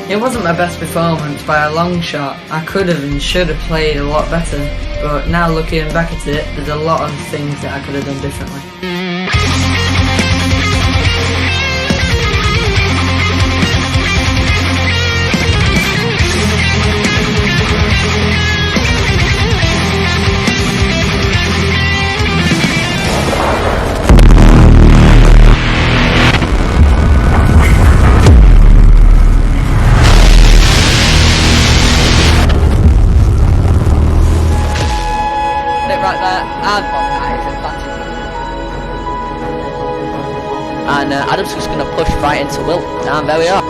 It wasn't my best performance by a long shot. I could have and should have played a lot better, but now looking back at it, there's a lot of things that I could have done differently. And Adam's just going to push right into Will. And there we are.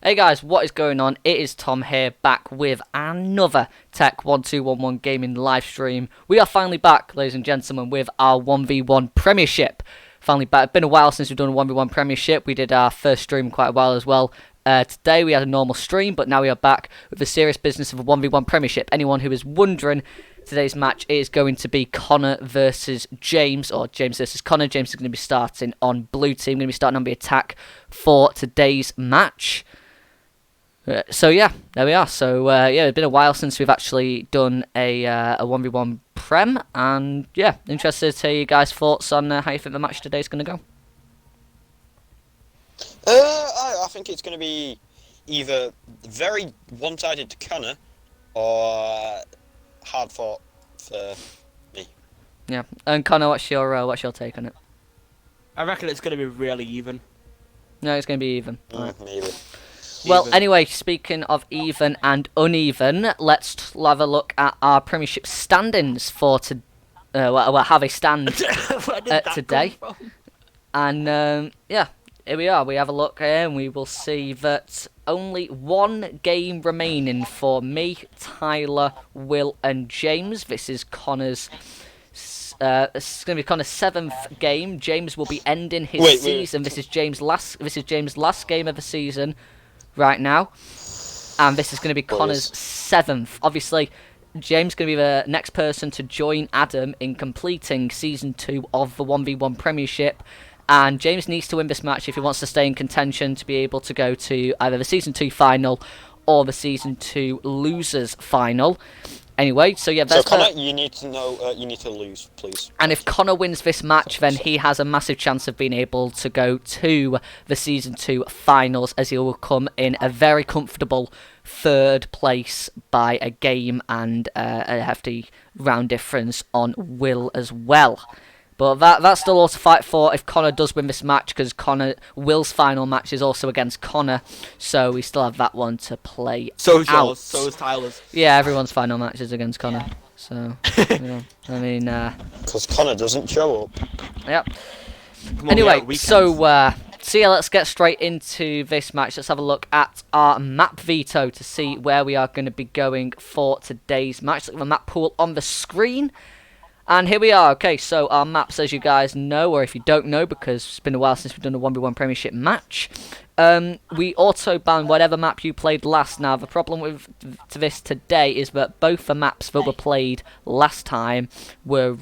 Hey guys, what is going on? It is Tom here, back with another Tech 1211 gaming live stream. We are finally back, ladies and gentlemen, with our 1v1 Premiership. Finally back. It's been a while since we've done a 1v1 Premiership. We did our first stream quite a while as well. Today we had a normal stream, but now we are back with the serious business of a 1v1 Premiership. Anyone who is wondering, today's match is going to be Connor versus James, or James versus Connor. James is going to be starting on blue team, going to be starting on the attack for today's match. So yeah, there we are. So yeah, it's been a while since we've actually done a 1v1 Prem, and yeah, interested to hear you guys' thoughts on how you think the match today is going to go. I think it's going to be either very one-sided to Connor or hard fought for me. Yeah, and Connor, what's your take on it? I reckon it's going to be really even. No, it's going to be even. Maybe. Well, anyway, speaking of even and uneven, let's have a look at our Premiership standings for how they stand today. And yeah, here we are. We have a look here, and we will see that only one game remaining for me, Tyler, Will, and James. This is Connor's. It's going to be Connor's 7th game. James will be ending his season. This is James' last game of the season right now, and this is going to be Connor's 7th. Obviously, James is going to be the next person to join Adam in completing Season 2 of the 1v1 Premiership, and James needs to win this match if he wants to stay in contention to be able to go to either the Season 2 final or the Season 2 Losers final. Anyway, so yeah, So that's Connor, you need to know. You need to lose, please. and if Connor wins this match, then he has a massive chance of being able to go to the Season 2 finals, as he will come in a very comfortable 3rd place by a game and a hefty round difference on Will as well. But that's still all to fight for if Connor does win this match, because Will's final match is also against Connor, so we still have that one to play So is out. yours, so is Tyler's. Yeah, everyone's final match is against Connor. So, I mean, Because Connor doesn't show up. yep. Come on, Anyway, yeah, so yeah, let's get straight into this match. Let's have a look at our map veto to see where we are going to be going for today's match. Look at the map pool on the screen. And here we are. Okay, so our maps, as you guys know, or if you don't know, because it's been a while since we've done a 1v1 Premiership match, we auto-ban whatever map you played last. Now, the problem with this today is that both the maps that were played last time were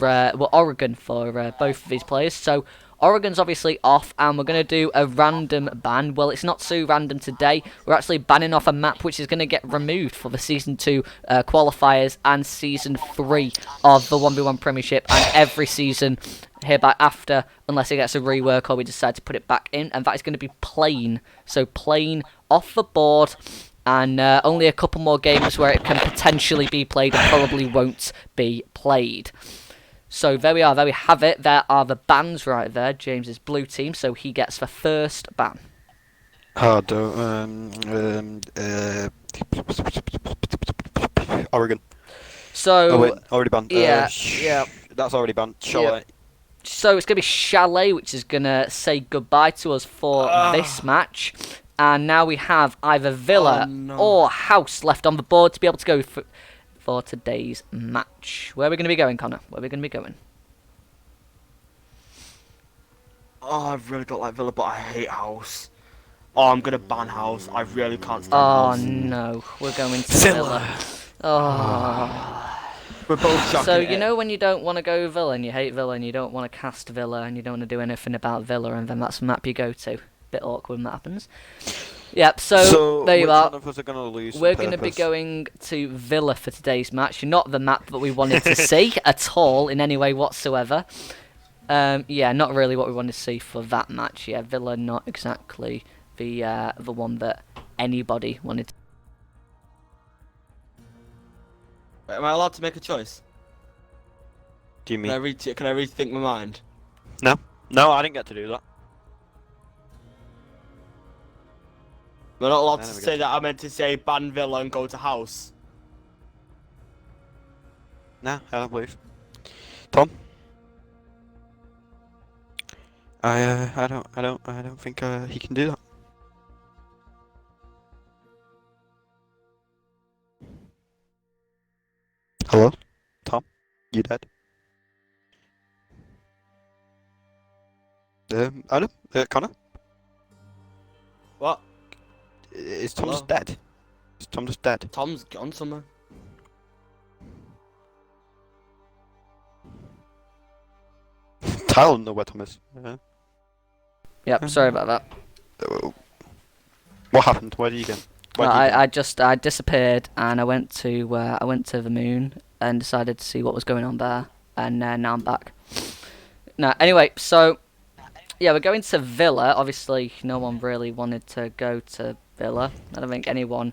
Oregon for both of these players. So Oregon's obviously off, and we're going to do a random ban. Well, it's not so random today. We're actually banning off a map which is going to get removed for the Season 2 qualifiers and Season 3 of the 1v1 Premiership, and every season hereby after, unless it gets a rework or we decide to put it back in, and that is going to be plain. So plain off the board, and only a couple more games where it can potentially be played and probably won't be played. So there we are, there we have it. There are the bans right there. James's blue team, so he gets the first ban. Oregon. So Oh wait, already banned. yeah, yeah. That's already banned. Chalet. So it's going to be Chalet, which is going to say goodbye to us for this match. And now we have either Villa or House left on the board to be able to go for today's match. Where are we going to be going, Connor? Where are we going to be going? Oh, I really don't like Villa, but I hate House. Oh, I'm gonna ban House. I really can't stand Oh House. no, we're going to Villa. Oh. We're both shocking. So you know when you don't want to go Villa and you hate Villa and you don't want to cast Villa and you don't want to do anything about Villa, and then that's the map you go to. Bit awkward when that happens. Yep, so there you are. One of us are gonna lose We're going to be going to Villa for today's match. Not the map that we wanted to see at all in any way whatsoever. Yeah, not really what we wanted to see for that match. Yeah, Villa not exactly the one that anybody wanted to. Wait, am I allowed to make a choice? Do you mean? Can I rethink my mind? No, I didn't get to do that. We're not allowed I to never say get that. I meant to say ban Villa and go to House. No, I don't believe. Tom? I don't think he can do that. Hello? Tom? You dead? Adam? Connor? What? Is Tom Hello? just dead? Is Tom just dead? Tom's gone somewhere. Tyler doesn't know where Tom is. Yep, sorry about that. What happened? Where did you go? Well, I disappeared and I went to the moon and decided to see what was going on there, and now I'm back. Now, anyway, so yeah, we're going to Villa. Obviously, no one really wanted to go to Villa. I don't think anyone,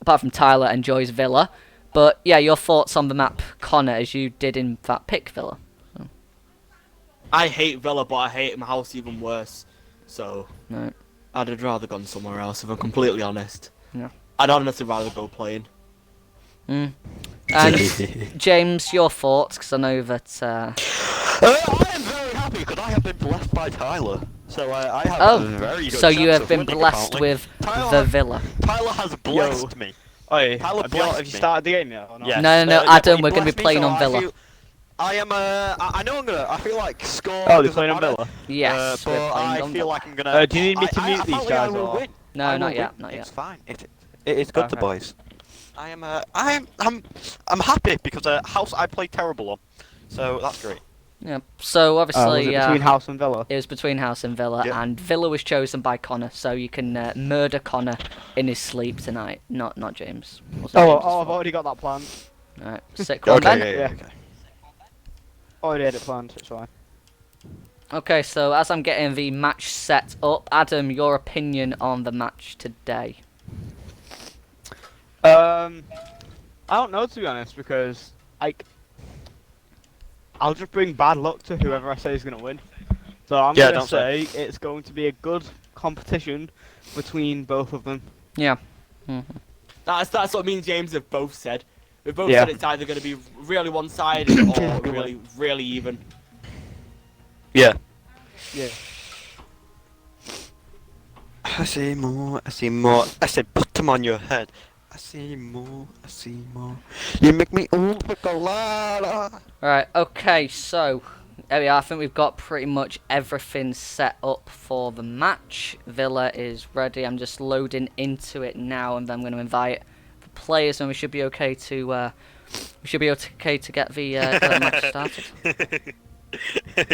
apart from Tyler, enjoys Villa. But yeah, your thoughts on the map, Connor, as you did in fact pick Villa. So. I hate Villa, but I hate my House even worse. So No. I'd have rather gone somewhere else, if I'm completely honest. Yeah. I'd honestly rather go playing. And James, your thoughts, because I know that. I am very happy because I have been blessed by Tyler. So I have a very good so you chance have of been winning, blessed apparently. with Tyler, the Villa. Tyler has blessed me. Oi, Tyler have blessed you me. started the game yet or not? Yes. No, Yeah, Adam, he we're going to blessed be me, playing so on Villa. I am. I know I'm gonna. I feel like score. Oh, they're doesn't playing on matter, Villa? Yes, but we're playing I on feel Villa. like I'm gonna. Do you need me to mute these apparently guys I will or? win. No, I will not yet, win. not yet. It's fine. It is good, the Okay. boys. I'm happy because House I played terrible on, so that's great. Yeah. So Was obviously, it between House and Villa? it was between House and Villa, Yep. and Villa was chosen by Connor. So you can murder Connor in his sleep tonight. Not James. Wasn't James's Oh, I've fault. already got that plan. Alright, sick one, Ben. Okay. Already had it planned, it's fine. Okay, so as I'm getting the match set up, Adam, your opinion on the match today? I don't know, to be honest, because like I'll just bring bad luck to whoever I say is gonna win. So I'm Yeah, gonna don't say. say it's going to be a good competition between both of them. Yeah. That's what me and James have both said. We've both Yeah. said it's either going to be really one-sided or really even. Yeah. Yeah. I see more, I see more. I said bottom on your head. I see more, I see more. You make me ooh chocolate. Alright, okay, so there we are. I think we've got pretty much everything set up for the match. Villa is ready. I'm just loading into it now, and then I'm going to invite the players, and we should be okay to get the match started.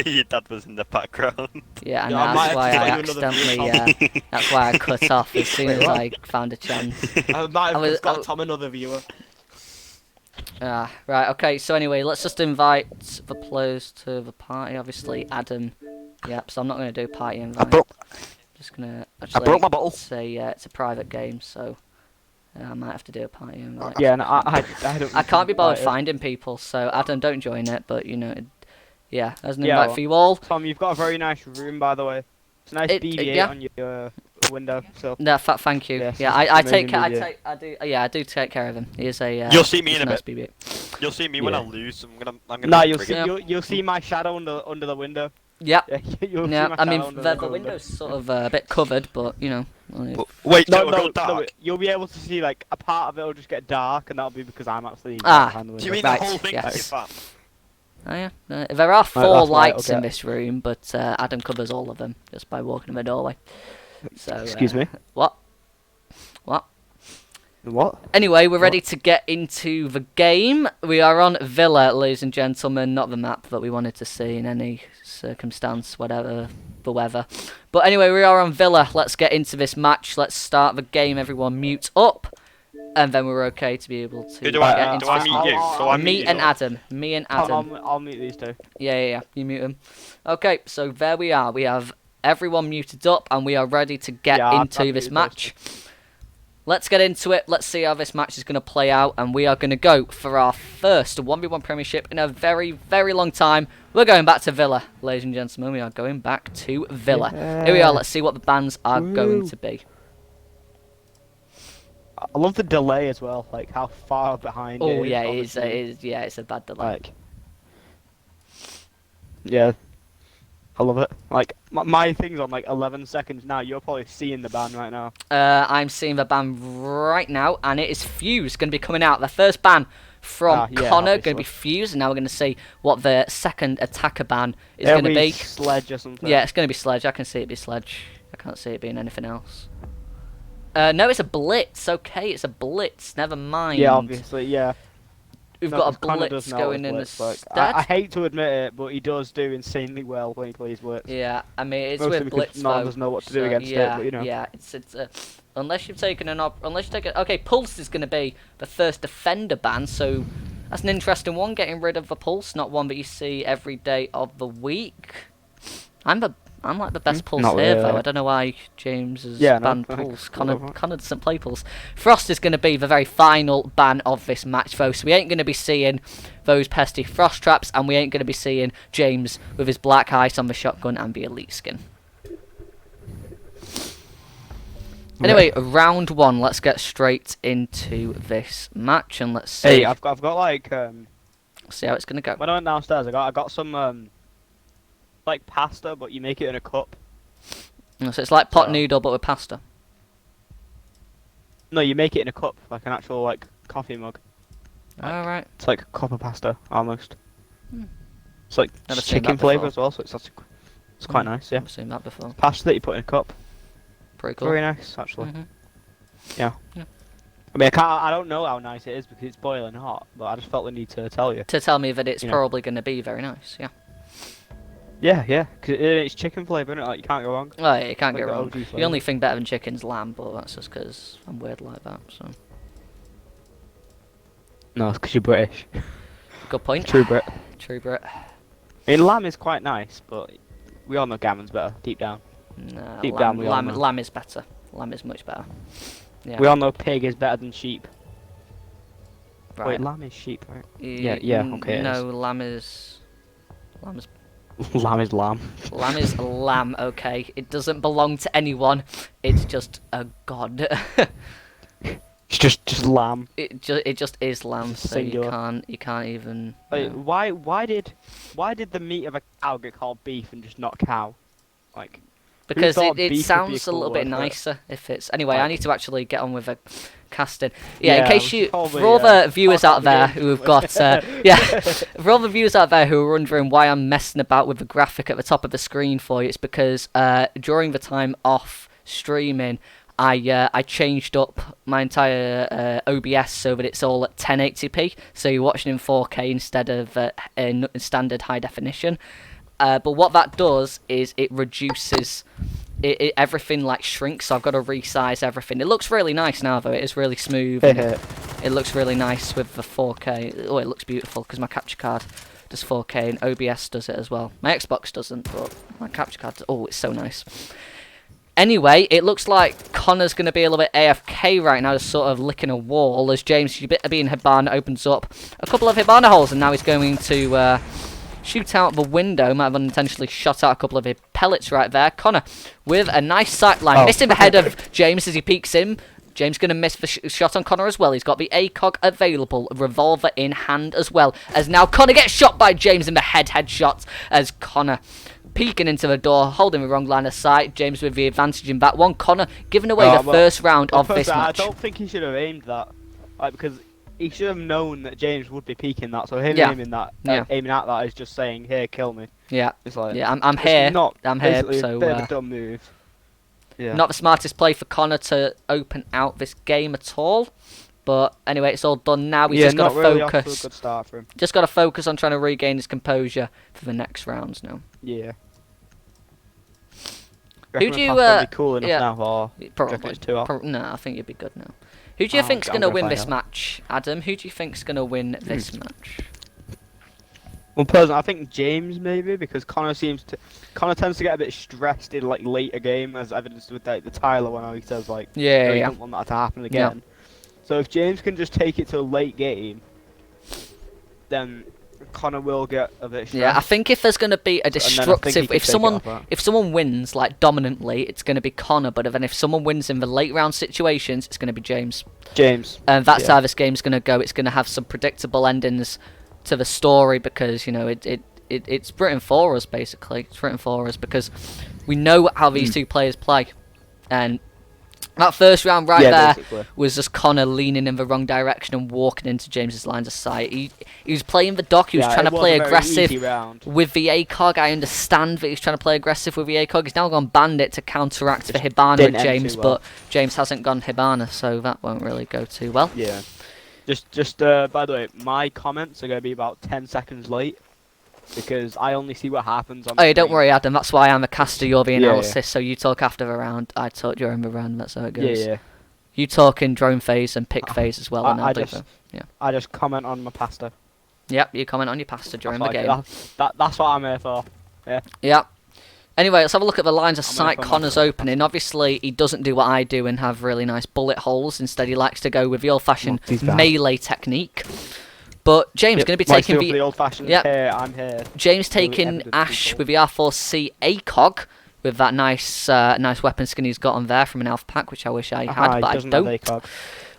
Your dad was in the background. Yeah, and Yeah, I might that's why have to I tell you another accidentally that's why I cut off as soon as I found a chance. I might have was- just got I- Tom another viewer. Right, okay, so anyway, let's just invite the players to the party. Obviously, Adam. Yep, so I'm not going to do party invite. Just going to actually broke my bottle. say it's a private game, so I might have to do a party invite. Yeah, and I don't. I can't be bothered invited. finding people, so Adam, don't join it, but you know, yeah, there's an Yeah, invite well. for you all. Tom, you've got a very nice room, by the way. It's a nice BB-8 yeah. on your window. So No, thank you. Yes, Yeah, it's I amazing take care. BB-8. I do take care of him. He is a. You'll see me he's in a nice bit. BB-8. You'll see me when Yeah. I lose. I'm gonna. no, you'll bring see it. you'll see my shadow under the window. Yep. Yeah, you'll see Yeah, my I mean shadow under the window. window's sort of a bit covered, but you know. Wait, No, it'll no, go dark. no, you'll be able to see like a part of it will just get dark, and that'll be because I'm actually Ah. behind the window. Do you mean Right, the whole thing? yes. Is fun? Oh yeah. There are 4 that's why lights it'll in get- this room, but Adam covers all of them just by walking in the doorway. So. Excuse me? What? What? What? Anyway, we're ready to get into the game. We are on Villa, ladies and gentlemen, not the map that we wanted to see in any circumstance, whatever the weather. But anyway, we are on Villa. Let's get into this match. Let's start the game. Everyone mute up. And then we're okay to be able to Who do get I into do? I this meet match. you. Do I Me meet and you? Adam. Me and Adam. I'll meet these two. Yeah. You mute them. Okay, so there we are. We have everyone muted up, and we are ready to get Yeah, I've into this muted match. Let's get into it. Let's see how this match is going to play out, and we are going to go for our first 1v1 Premiership in a very, very long time. We're going back to Villa, ladies and gentlemen. We are going back to Villa. Here we are. Let's see what the bans are going Woo. to be. I love the delay as well, like how far behind. Oh it is, yeah, it obviously. is. Yeah, it's a bad delay. Like, yeah, I love it. Like my thing's on like 11 seconds now. You're probably seeing the ban right now. I'm seeing the ban right now, and it is Fuse going to be coming out. The first ban from Yeah, Connor going to obviously. be Fuse, and now we're going to see what the second attacker ban is It'll going to be. Sledge or something. Yeah, it's going to be Sledge. I can see it be Sledge. I can't see it being anything else. No, it's a Blitz. Okay, it's a Blitz. Never mind. Yeah, obviously, yeah. We've No, got 'cause a Connor Blitz does know going his in Blitz, the like, stats. I hate to admit it, but he does do insanely well when he plays Blitz. Yeah, I mean it's Mostly with because Blitz none of though. us know what to do so, against it, yeah, but, you know. Yeah, it's unless you've taken okay, Pulse is going to be the first defender ban, so that's an interesting one. Getting rid of the Pulse, not one that you see every day of the week. I'm like the best Pulse Not here really. though. I don't know why James has Yeah, no, banned I think Pulse. it's cool, Connor right? doesn't play Pulse. Frost is going to be the very final ban of this match though, so we ain't going to be seeing those pesky Frost traps, and we ain't going to be seeing James with his black ice on the shotgun and the elite skin. Anyway, round 1. Let's get straight into this match, and let's see. Hey, I've got like See how it's going to go. when I went downstairs, I got some like pasta, but you make it in a cup. So it's like pot So- noodle, but with pasta. No, you make it in a cup, like an actual like coffee mug. Alright. It's like a cup of pasta almost. Hmm. It's like Never seen chicken that flavour before. as well, so it's quite nice. Yeah, I've seen that before. pasta that you put in a cup. Pretty cool. Very nice, actually. Mhm. I mean, I don't know how nice it is because it's boiling hot, but I just felt the need to tell you. To tell me that it's You know. probably going to be very nice, yeah. Yeah, because it's chicken flavour, isn't it? Like, you can't go wrong. Oh yeah, you can't Like go the wrong. OG The flavour. only thing better than chicken's lamb, but that's just because I'm weird like that, so. No, it's because you're British. Good point. True Brit. True Brit. I mean, lamb is quite nice, but we all know gammon's better, deep down. No, Deep down we all know. lamb is better. Lamb is much better. Yeah. We all know pig is better than sheep. Right. Wait, lamb is sheep, right? Y- yeah, okay, it No, lamb is lamb is lamb. lamb is lamb. Okay, it doesn't belong to anyone. It's just a god. It's just lamb. it just is lamb. So Singular. you can't even. Like, no. why did the meat of a cow get called beef and just not cow? Like, Because thought it beef would be sounds a a little cool bit word for it? nicer if it's. Anyway, I Like- need to actually get on with a casting. Yeah, in Yeah, case we you, should probably, for all the viewers pause out there the game. who have got, yeah, for all the viewers out there who are wondering why I'm messing about with the graphic at the top of the screen for you, it's because during the time off streaming, I changed up my entire OBS so that it's all at 1080p, so you're watching in 4K instead of in standard high definition. But what that does is it reduces everything, like shrinks, so I've got to resize everything. It looks really nice now though, it is really smooth. And it looks really nice with the 4K. Oh, it looks beautiful because my capture card does 4K and OBS does it as well. My Xbox doesn't, but my capture card does. Oh, it's so nice. Anyway, it looks like Connor's going to be a little bit AFK right now, just sort of licking a wall, as James being Hibana opens up a couple of Hibana holes, and now he's going to shoot out the window. Might have unintentionally shot out a couple of pellets right there. Connor with a nice sight line, missing the head of James as he peeks in. James going to miss the shot on Connor as well. He's got the ACOG available, revolver in hand as well, as now Connor gets shot by James in the headshot, as Connor peeking into the door, holding the wrong line of sight. James with the advantage in that one. Connor giving away the first round of this match. I don't think he should have aimed that, like, because he should have known that James would be peeking that. So him aiming at that is just saying, "Here, kill me." Yeah, it's like, yeah, I'm here. I'm here. Basically So a bit of a dumb move. Yeah. Not the smartest play for Connor to open out this game at all. But anyway, it's all done now. He's just got to really off to a focus. good start for him. Just got to focus on trying to regain his composure for the next rounds now. Yeah. Who do you? Be cool enough yeah, now, or probably. it's too hot? No, I think you'd be good now. Who do you think's I'm going to gonna win find this out. match, Adam? Who do you think's going to win this match? Well, personally, I think James maybe, because Connor tends to get a bit stressed in like later game, as evidenced with like, the Tyler one. He says like, Yeah, he yeah. don't want that to happen again. So if James can just take it to a late game, then Connor will get a bit stressed. Yeah, I think if there's going to be a And then I think he destructive, can if take it off that. someone wins like dominantly, it's going to be Connor. But then if someone wins in the late round situations, it's going to be James. And that's how this game's going to go. It's going to have some predictable endings to the story because, you know, it's written for us, basically. It's written for us because we know how these two players play. And that first round there basically. was just Connor leaning in the wrong direction and walking into James's lines of sight. He was playing the dock, he was trying to play aggressive with the ACOG. I understand that he's trying to play aggressive with the ACOG. He's now gone bandit to counteract the Hibana with James, but James hasn't gone Hibana, so that won't really go too well. Yeah. Just by the way, my comments are going to be about 10 seconds late because I only see what happens on the Don't screen. worry, Adam. That's why I'm a caster. You're the Yeah, analysis. So you talk after the round. I talk during the round. That's how it goes. Yeah. You talk in drone phase and pick phase as well. And I'll do so. Yeah. I just comment on my pasta. Yep. You comment on your pasta during the game. That's what I'm here for. Yeah. Yep. Anyway, let's have a look at the lines of sight from Connor's opening. Obviously, he doesn't do what I do and have really nice bullet holes. Instead, he likes to go with the old-fashioned melee technique. But James going to be taking the old-fashioned. Here, I'm here. James taking Ash with the R4C ACOG with that nice weapon skin he's got on there from an Alpha Pack, which I wish I had, but I don't.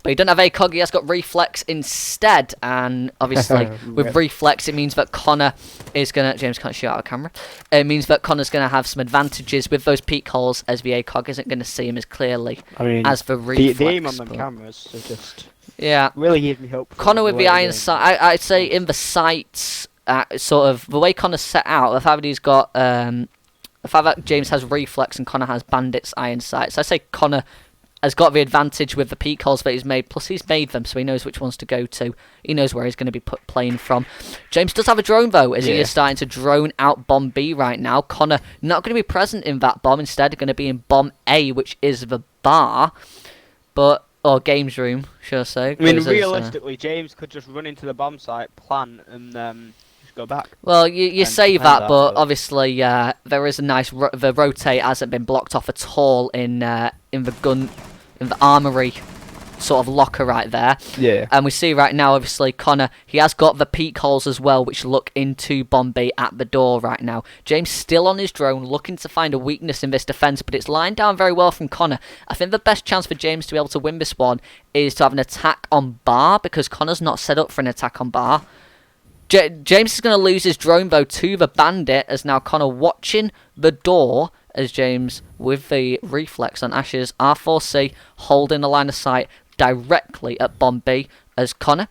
But he doesn't have ACOG, he has got Reflex instead, and obviously with Reflex it means that Connor is going to... James can't shoot out of camera. It means that Connor's going to have some advantages with those peak holes, as the ACOG isn't going to see him as clearly as the Reflex. The aim on them cameras are just... Yeah. Really gives me hope. Connor with the iron sight, I'd say in the sights, sort of, the way Connor's set out, the fact that he's got... the fact that James has Reflex and Connor has Bandit's iron sights, I'd say Connor has got the advantage with the peak holes that he's made, plus he's made them, so he knows which ones to go to. He knows where he's going to be playing from. James does have a drone, though, as he is starting to drone out Bomb B right now. Connor not going to be present in that bomb, instead going to be in Bomb A, which is the bar. But or games room, should I say? I mean, 'cause realistically, James could just run into the bomb site, plant, and just go back. well, you and say defend that, that, but but- obviously there is a nice the rotate hasn't been blocked off at all in the armory sort of locker right there. Yeah. And we see right now, obviously, Connor, he has got the peak holes as well, which look into Bombay at the door right now. James still on his drone, looking to find a weakness in this defence, but it's lined down very well from Connor. I think the best chance for James to be able to win this one is to have an attack on bar, because Connor's not set up for an attack on bar. James is going to lose his drone, though, to the bandit, as now Connor watching the door, as James, with the reflex on Ashes, R4C, holding the line of sight directly at Bombay, as Connor,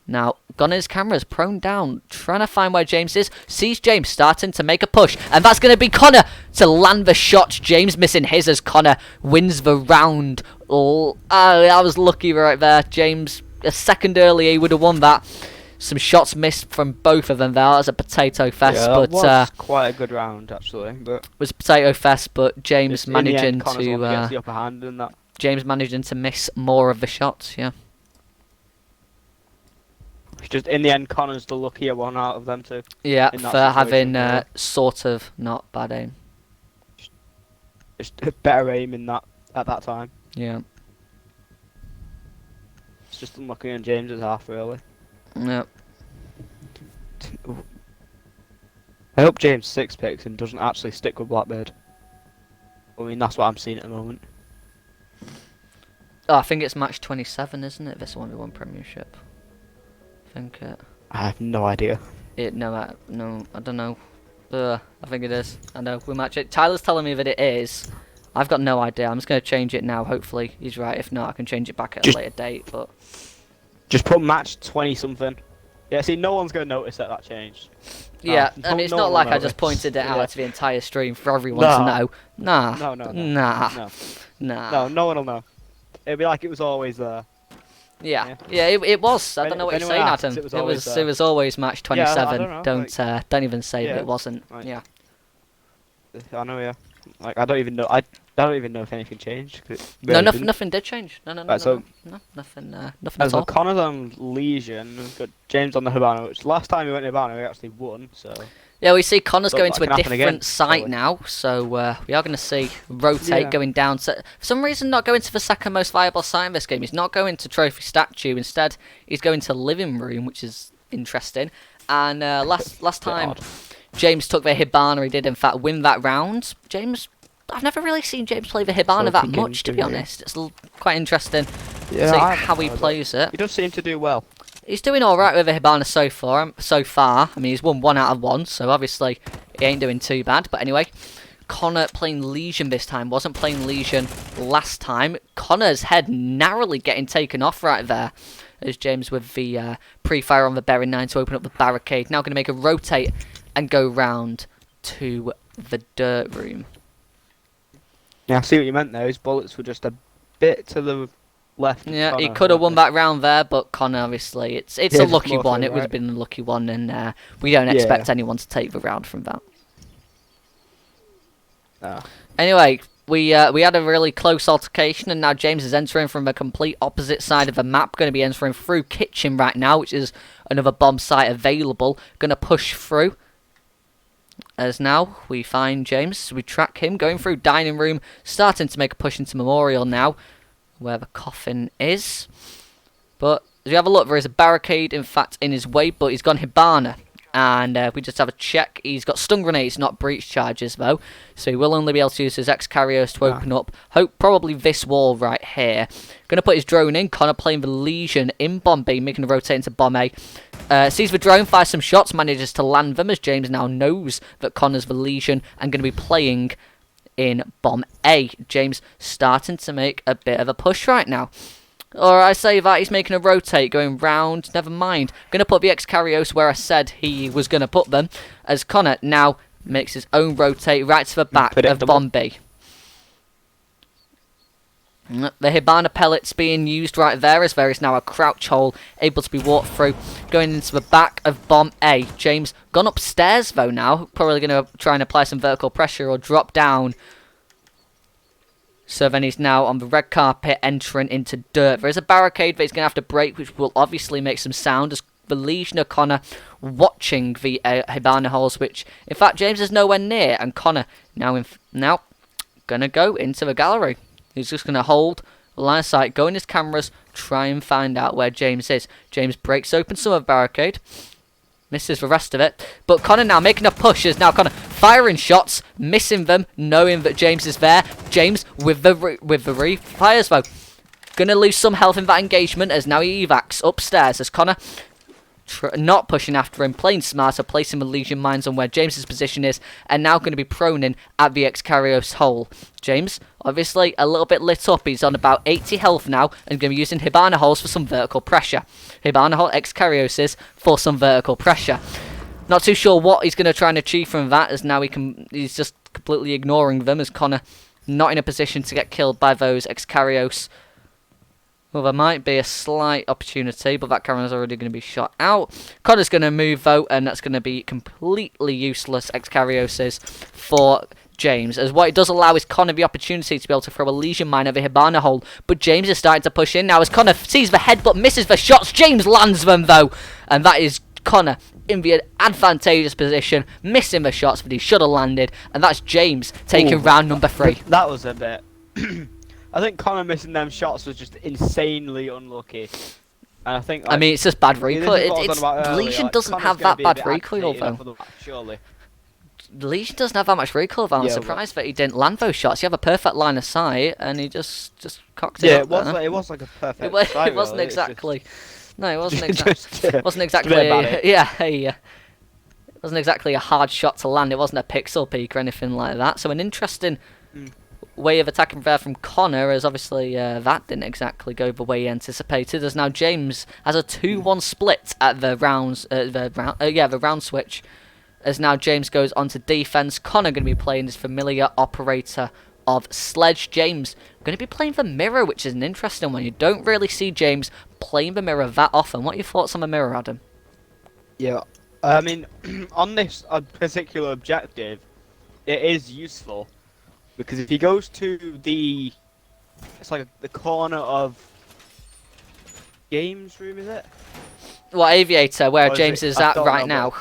now got his cameras prone down, trying to find where James is, sees James starting to make a push, and that's going to be Connor to land the shot. James missing his as Connor wins the round. Oh, I was lucky right there. James, a second earlier, he would have won that. Some shots missed from both of them there. That was a potato fest, Yeah, but that was quite a good round actually. But was a potato fest. But James in the end, managing Connor's the one that gets to the upper hand in that. James managing to miss more of the shots. Yeah. It's just in the end, Connor's the luckier one out of them two. Yeah, In for that having situation, yeah. sort of not bad aim. Just better aim in that at that time. Yeah. It's just unlucky on James's half really. Yeah. I hope James 6 picks and doesn't actually stick with Blackbird. I mean, that's what I'm seeing at the moment. Oh, I think it's match 27, isn't it? This 1v1 Premiership. I think I have no idea. no, I don't know. I think it is. I know we match it. Tyler's telling me that it is. I've got no idea. I'm just gonna change it now. Hopefully he's right. If not, I can change it back at a later date. But Just put match 20 something. Yeah, see, no one's gonna notice that changed. yeah, No, I mean, it's no not one like will I just notice. pointed it out Yeah. to the entire stream for everyone to know. Nah. No, no, no. Nah. No, Nah. no, no one will know. It'll be like it was always there. Yeah, it was. I If don't know what any- you're if saying, anyone asks, Adam. it was always It there. was always match 27. I don't know, Don't even say that Yeah, it wasn't. like- Yeah. I know, yeah. Like I don't even know. I don't even know if anything changed. 'Cause it No, really nothing. didn't. Nothing did change. No, Right, so- nothing. Nothing As at a all. Connor's on Legion, we've got James on the Habana, which last time we went to Habana we actually won, so... Yeah, we see Connor's Look, going that to a can happen different again, site probably. now, so we are going to see rotate Yeah. going down to. For some reason, not going to the second most viable site in this game. He's not going to Trophy Statue. Instead, he's going to Living Room, which is interesting. And last time, odd. James took the Hibana. He did, in fact, win that round. James, I've never really seen James play the Hibana So that he can much, to do be it. honest. It's quite interesting Yeah, see I how he know, but plays it. He does seem to do well. He's doing all right with the Hibana so far. I mean, he's won 1 out of 1, so obviously he ain't doing too bad. But anyway, Connor playing Legion this time. Wasn't playing Legion last time. Connor's head narrowly getting taken off right there. As James with the pre-fire on the Berry 9 to open up the barricade. Now going to make a rotate and go round to the dirt room. Yeah, I see what you meant there. His bullets were just a bit to the left. of Yeah, he Connor, could have weren't won that round there, but Connor, obviously, it's Yeah, a just lucky more to one. the It would have right. been a lucky one, and we don't Yeah. expect anyone to take the round from that. they? No. Anyway, we had a really close altercation, and now James is entering from the complete opposite side of the map. Going to be entering through kitchen right now, which is another bomb site available. Going to push through. As now we find James, we track him going through dining room, starting to make a push into Memorial now, where the coffin is. But as we have a look, there is a barricade, in fact, in his way, but he's gone Hibana. And we just have a check. He's got stun grenades, not breach charges, though. So he will only be able to use his X-Carriers to open up. Probably this wall right here. Going to put his drone in. Connor playing the Legion in Bombay, making a rotate into Bomb A. Sees the drone, fires some shots, manages to land them, as James now knows that Connor's the Legion and going to be playing in Bomb A. James starting to make a bit of a push right now. Or I say that he's making a rotate, going round, never mind. Going to put the X-Carrios where I said he was going to put them, as Connor now makes his own rotate right to the back of Predictable. Bombay. The Hibana pellets being used right there, as there is now a crouch hole able to be walked through, going into the back of Bomb A. James gone upstairs though now, probably going to try and apply some vertical pressure or drop down. So then he's now on the red carpet entering into dirt. There is a barricade that he's going to have to break, which will obviously make some sound as the Legion of Connor watching the Hibana holes, which in fact James is nowhere near, and Connor now going to go into the gallery. He's just going to hold the line of sight, go in his cameras, try and find out where James is. James breaks open some of the barricade. Misses the rest of it. But Connor now making a push. Is now Connor firing shots, missing them, knowing that James is there. James with the fires though. Gonna lose some health in that engagement as now he evacs upstairs as Connor not pushing after him, playing smarter, placing the Legion mines on where James's position is, and now going to be proning at the Excarios hole. James, obviously a little bit lit up. He's on about 80 health now and going to be using Hibana holes for some vertical pressure. Hibana hole Excarios for some vertical pressure. Not too sure what he's going to try and achieve from that, as now he's just completely ignoring them as Connor not in a position to get killed by those Excarios. Well, there might be a slight opportunity, but that camera's already going to be shot out. Connor's going to move, though, and that's going to be completely useless Excarioses for James. As what it does allow is Connor the opportunity to be able to throw a Legion mine over Hibana hole. But James is starting to push in now as Connor sees the head but misses the shots. James lands them, though. And that is Connor in the advantageous position, missing the shots that he should have landed. And that's James taking round number 3. That was a bit... I think Connor missing them shots was just insanely unlucky. And I think... I mean, it's just bad recoil. Legion Legion doesn't have that bad recoil, though. Surely. Legion doesn't have that much recoil, though. I'm surprised that he didn't land those shots. You have a perfect line of sight, and he just cocked it up. Yeah, it was like a perfect it wasn't exactly... No, it wasn't exactly... wasn't exactly... It wasn't exactly a hard shot to land. It wasn't a pixel peak or anything like that. So an interesting... way of attacking there from Connor, as obviously that didn't exactly go the way he anticipated, as now James has a 2-1 split at the round switch, as now James goes onto defense. Connor going to be playing his familiar operator of Sledge. James going to be playing the mirror, which is an interesting one. You don't really see James playing the mirror that often. What are your thoughts on the mirror, Adam? Yeah, I mean, on this particular objective, it is useful. Because if he goes to it's like the corner of games room, is it? Well, Aviator, where James is at right know. now,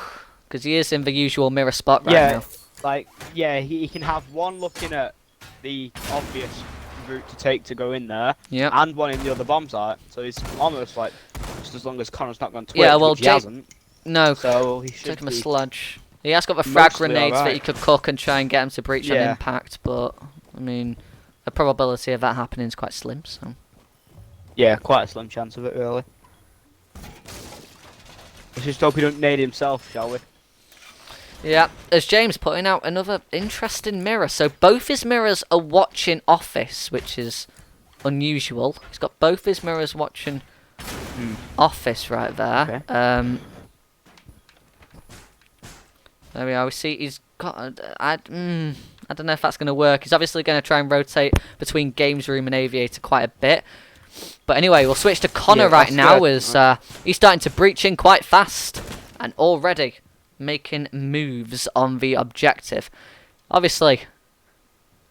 because he is in the usual mirror spot right now. He can have one looking at the obvious route to take to go in there, yeah, and one in the other bomb site. So he's almost like, just as long as Connor's not going to twitch, yeah, well, which he hasn't. No, so he should take him a be sludge. He has got the frag grenades right. that he could cook and try and get him to breach on impact, but I mean, the probability of that happening is quite slim. So yeah, quite a slim chance of it, really. Let's just hope he don't nade himself, shall we? Yeah, as James putting out another interesting mirror. So both his mirrors are watching Office, which is unusual. He's got both his mirrors watching Office right there. Okay. There we are. We see he's got... I don't know if that's going to work. He's obviously going to try and rotate between Games Room and Aviator quite a bit. But anyway, we'll switch to Connor right now as he's starting to breach in quite fast. And already making moves on the objective. Obviously,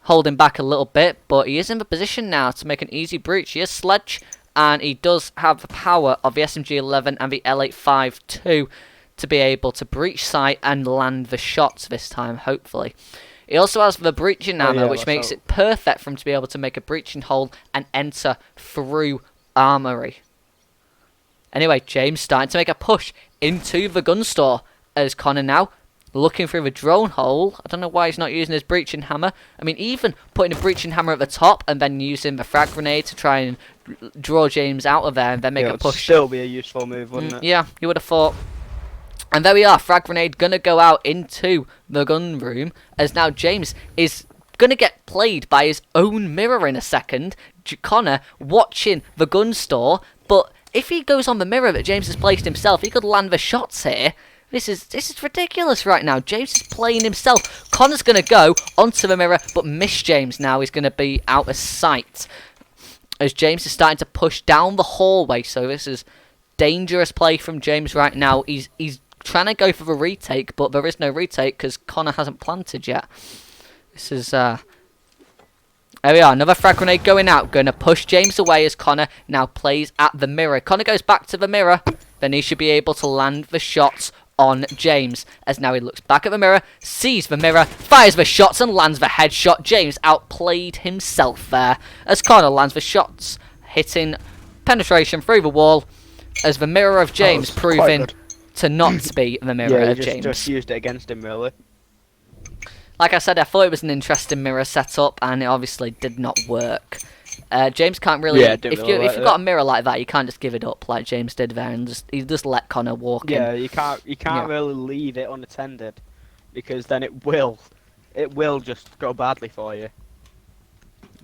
holding back a little bit, but he is in the position now to make an easy breach. He is Sledge, and he does have the power of the SMG-11 and the L852 to be able to breach site and land the shots this time, hopefully. He also has the breaching ammo, which makes it perfect for him to be able to make a breaching hole and enter through armory. Anyway, James starting to make a push into the gun store as Connor now looking through the drone hole. I don't know why he's not using his breaching hammer. I mean, even putting a breaching hammer at the top and then using the frag grenade to try and draw James out of there and then make a push. Still be a useful move, wouldn't it? Yeah, you would have thought. And there we are, frag grenade gonna go out into the gun room as now James is gonna get played by his own mirror in a second. Connor watching the gun store, but if he goes on the mirror that James has placed himself, he could land the shots here. This is ridiculous right now. James is playing himself. Connor's gonna go onto the mirror, but miss James now. He's gonna be out of sight as James is starting to push down the hallway. So this is dangerous play from James right now. He's trying to go for the retake, but there is no retake because Connor hasn't planted yet. This is a There we are, another frag grenade going out. Going to push James away as Connor now plays at the mirror. Connor goes back to the mirror. Then he should be able to land the shots on James. As now he looks back at the mirror, sees the mirror, fires the shots and lands the headshot. James outplayed himself there. As Connor lands the shots, hitting penetration through the wall. As the mirror of James proving to not be the mirror of James. Just used it against him, really. Like I said, I thought it was an interesting mirror setup, and it obviously did not work. James can't really. Yeah, if you've got a mirror like that, you can't just give it up like James did there, and he just let Connor walk in. Yeah, you can't really leave it unattended, because then it will just go badly for you.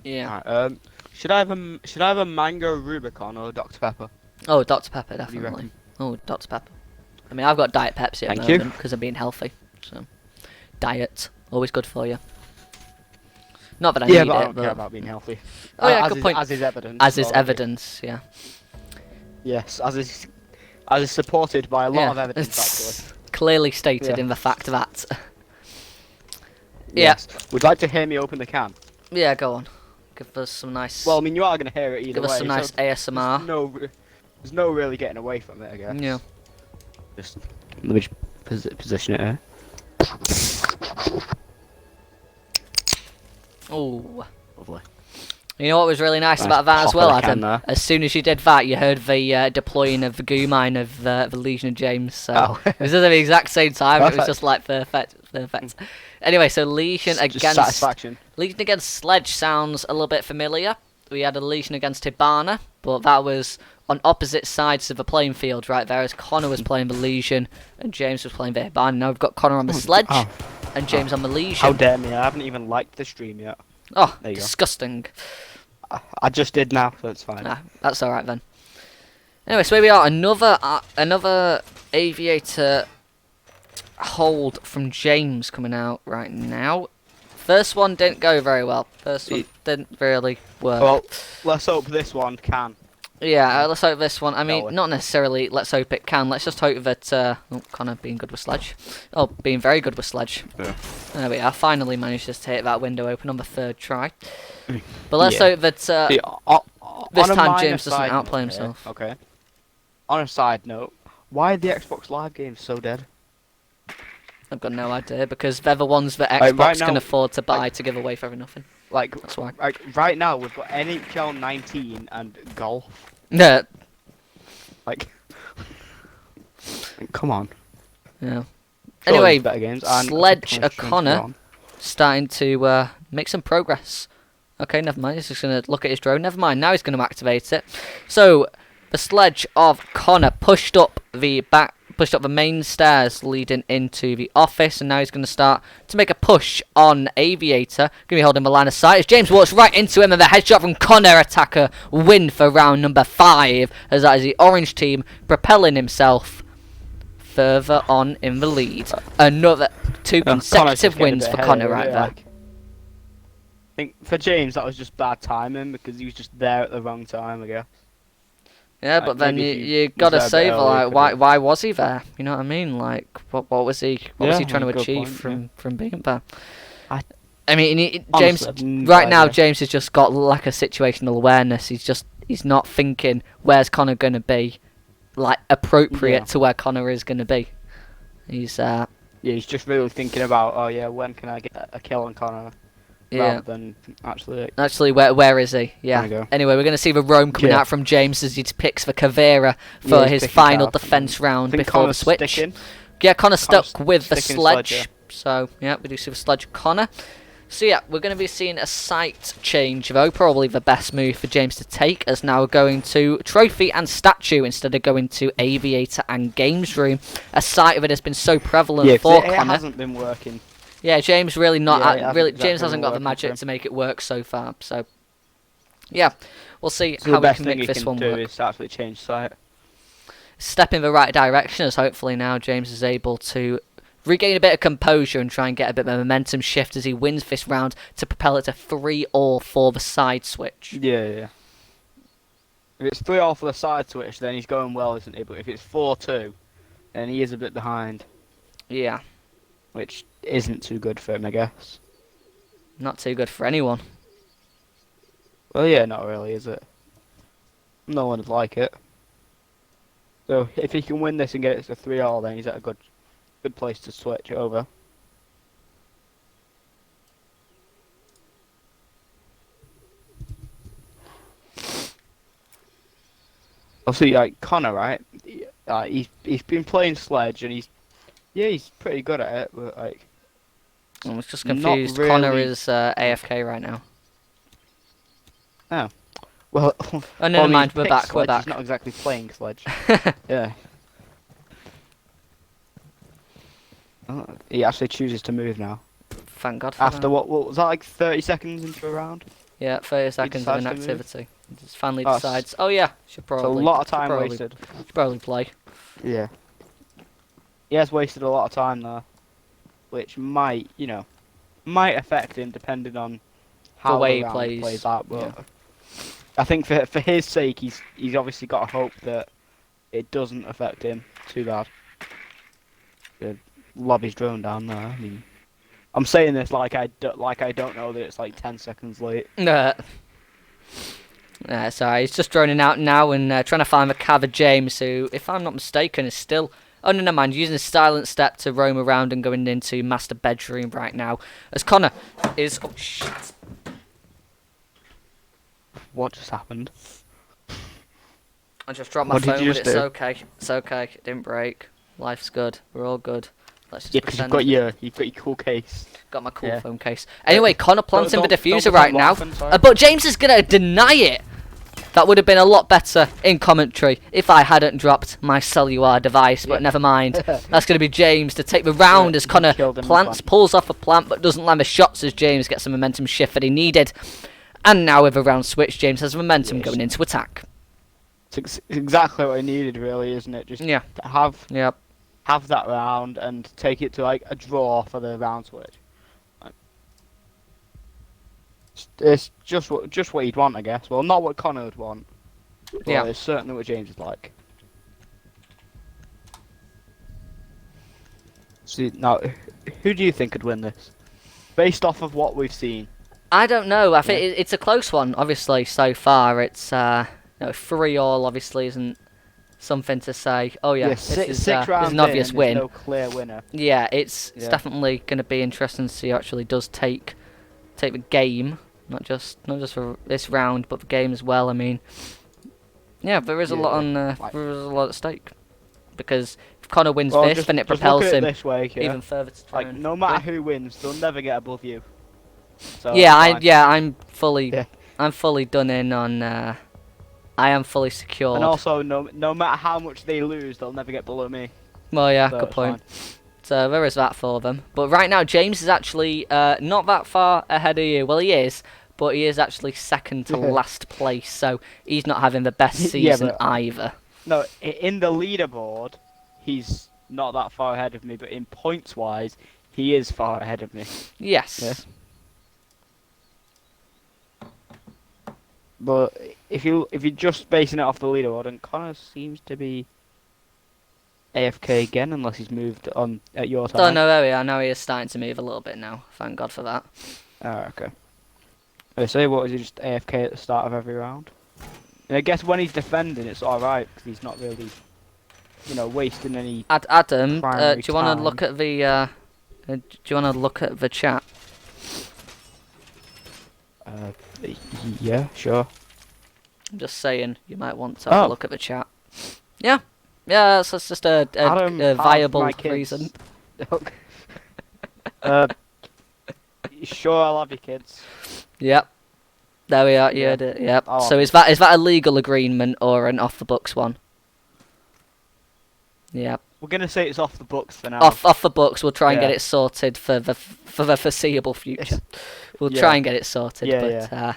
Yeah. Right, should I have a mango Rubicon or Dr Pepper? Oh, Dr Pepper, What do you definitely. reckon? Oh, Dr Pepper. I mean, I've got Diet Pepsi at the Thank you. moment because I'm being healthy. So, diet always good for you. Not that I Yeah, need but I it, don't care about being healthy. Oh yeah, as good point. As is evidence. As is already. evidence, yeah. Yes, as is supported by a lot of evidence, it's actually. clearly stated Yeah. in the fact that. Yes. Would you like to hear me open the can? Yeah, go on. Give us some nice. Well, I mean, you are going to hear it either give way. us some nice so ASMR. there's no really getting away from it, I guess. Yeah. Just let me just position it here. Oh. Lovely. You know what was really nice Nice about that as pop well, of the can Adam? there. As soon as you did that, you heard the deploying of the goo mine of the Legion of James. So Oh. it was at the exact same time. It was Perfect. just like perfect. Anyway, so Legion Just against satisfaction. Legion against Sledge sounds a little bit familiar. We had a Legion against Hibana, but that was on opposite sides of the playing field right there, as Connor was playing the Legion and James was playing the Hibana. Now we've got Connor on the Sledge Oh. and James on the Legion. How dare me? I haven't even liked the stream yet. Oh, There you go. disgusting. I just did now, so it's fine. Ah, that's alright then. Anyway, so here we are, another Aviator hold from James coming out right now. First one didn't go very well. First one didn't really work. Well, let's hope this one can. Yeah, let's hope this one. I mean, Going. not necessarily let's hope it can. Let's just hope that Connor being good with Sledge. Oh, being very good with Sledge. Yeah. There we are. Finally managed to hit that window open on the third try. But let's Yeah. hope that See, this on a time minor James doesn't side outplay note here, himself. Okay. On a side note, why are the Xbox Live games so dead? I've got no idea, because they're the ones that Like, Xbox right can now- afford to buy like- to give away for nothing. Like, That's why. right now we've got NHL 19 and golf. Yeah. Like, come on. Yeah. Surely Anyway, there's better games. And Sledge I'll put O'Connor on. starting to make some progress. Okay, never mind. He's just going to look at his drone. Never mind. Now he's going to activate it. So the Sledge of Connor pushed up the main stairs leading into the office, and now he's going to start to make a push on Aviator. Going to be holding the line of sight as James walks right into him, and the headshot from Connor attacker win for round number 5, as that is the orange team propelling himself further on in the lead. Another 2 Connor's just consecutive getting a wins bit for ahead Connor here, right really, there. like. I think for James that was just bad timing because he was just there at the wrong time, I guess. Yeah, Like, but then maybe if he you was gotta there a say, bit earlier, like, could've- why was he there? You know what I mean? Like, what was he Yeah, trying to good achieve point, from being there? I- I mean, James. Honestly, Right now, idea. James has just got lack of situational awareness. He's not thinking where's Connor gonna be, like appropriate Yeah. to where Connor is gonna be. He's Yeah, he's just really thinking about, oh yeah, when can I get a kill on Connor? yeah. Rather than actually. Actually, where is he? Yeah. There we go. Anyway, we're going to see the roam coming Yeah. out from James as he picks for Kavera Yeah, for he's his picking final Gareth, defense I round think before the Connor's switch. sticking. Yeah, Connor stuck Connor's with the sticking Sledge. Sledge, So, yeah, we do see the Sledge Connor. So, yeah, we're going to be seeing a site change, though. Probably the best move for James to take, as now we're going to Trophy and Statue instead of going to Aviator and Games Room. A site of it has been so prevalent Yeah, 'cause for it Connor. hasn't been working. Yeah, James really not Yeah, it hasn't really. exactly James hasn't got the working for magic him. to make it work so far. So, yeah, we'll see So how the we best can thing make he this can one do work. is to actually change site. Step in the right direction, as hopefully now James is able to regain a bit of composure and try and get a bit of a momentum shift as he wins this round to propel it to 3-all for the side switch. Yeah. If it's 3-all for the side switch, then he's going well, isn't he? But if it's 4-2, then he is a bit behind, Yeah, which isn't too good for him, I guess. not too good for anyone. Well, yeah, not really, is it? No one would like it. So if he can win this and get it to 3-all, then he's at a good place to switch over. Obviously, like Connor, right? He's been playing Sledge and he's pretty good at it, but like I was just Not confused. Connor really. is AFK right now. well. Oh, well, never he's mind. We're picked back. We're Sledge, back. He's not exactly playing Sledge. Yeah. Oh, he actually chooses to move now. Thank God for After that. what was that, like 30 seconds into a round? Yeah, 30 seconds of decides to move? inactivity. He just finally Oh, decides. Oh yeah, should So a probably. lot of should time probably- wasted. Should probably play. Yeah. He has wasted a lot of time there, which might affect him depending on how way he round plays. out. But Yeah. I think for his sake, he's obviously got to hope that it doesn't affect him too bad. The lobby's drone down there. I mean, I'm saying this like I don't know that it's like 10 seconds late. Sorry, he's just droning out now and trying to find the Cava James, who, if I'm not mistaken, is still. Oh no, never mind. Using his silent step to roam around and going into master bedroom right now. As Connor is. Oh shit! What just happened? I just dropped my What did phone, you but just it's do? okay. It's okay. It didn't break. Life's good. We're all good. Let's just Yeah, because pretend you've got your cool case. got my cool Yeah. phone case. Anyway, Connor planting the don't diffuser pretend right now. laughing, sorry. But James is gonna deny it. That would have been a lot better in commentary if I hadn't dropped my cellular device, but Yeah. never mind. That's going to be James to take the round Yeah, as Connor killed him in plants, the pulls off a plant, but doesn't land the shots as James gets the momentum shift that he needed. And now with a round switch, James has momentum Yes. going into attack. It's exactly what I needed, really, isn't it? Just Yeah. to have Yep. that round and take it to like a draw for the round switch. Like, it's just what you'd want, I guess. Well, not what Connor would want. But Yeah. it's certainly what James would like. See, now, who do you think could win this? Based off of what we've seen. I don't know. I think it's a close one, obviously, so far. It's 3-all, obviously, isn't something to say. Oh, yeah, this six is rounds an obvious in, win. there's no clear winner. Yeah, it's Yeah. definitely going to be interesting to see who actually does take the game, not just for this round, but the game as well. I mean, yeah, there is a lot on there is a lot at stake because if Connor wins Well, this, then it just propels look at him it this way, yeah. even further to try Like, and no matter win. who wins, they'll never get above you. So Yeah, it's fine. I'm fully Yeah. I'm fully done in on. I am fully secured. And also, no matter how much they lose, they'll never get below me. Well, yeah, So good it's point. So there is that for them. But right now, James is actually not that far ahead of you. Well, he is, but he is actually second to last place. So he's not having the best Yeah, season but- either. No, in the leaderboard, he's not that far ahead of me, but in points wise, he is far ahead of me. Yes. Yeah. But if you're just basing it off the leaderboard, and Connor seems to be AFK again, unless he's moved on at your time. Oh no, there we are. Now he is starting to move a little bit now. Thank God for that. Oh, okay. I say, what, is he just AFK at the start of every round? And I guess when he's defending, it's alright, because he's not really, wasting any... Adam, do Primary you want time. to look at the? Do you want to look at the chat? Yeah, sure. I'm just saying, you might want to have Oh. a look at the chat. Yeah, that's just a Adam, half viable my kids- reason. Sure, I'll have your kids. Yep. There we are. You Yeah. heard it. Yep. Oh. So is that a legal agreement or an off the books one? Yep. We're gonna say it's off the books for now. Off the books. We'll try and get Yeah. it sorted for the foreseeable future. We'll Yeah. try and get it sorted, Yeah,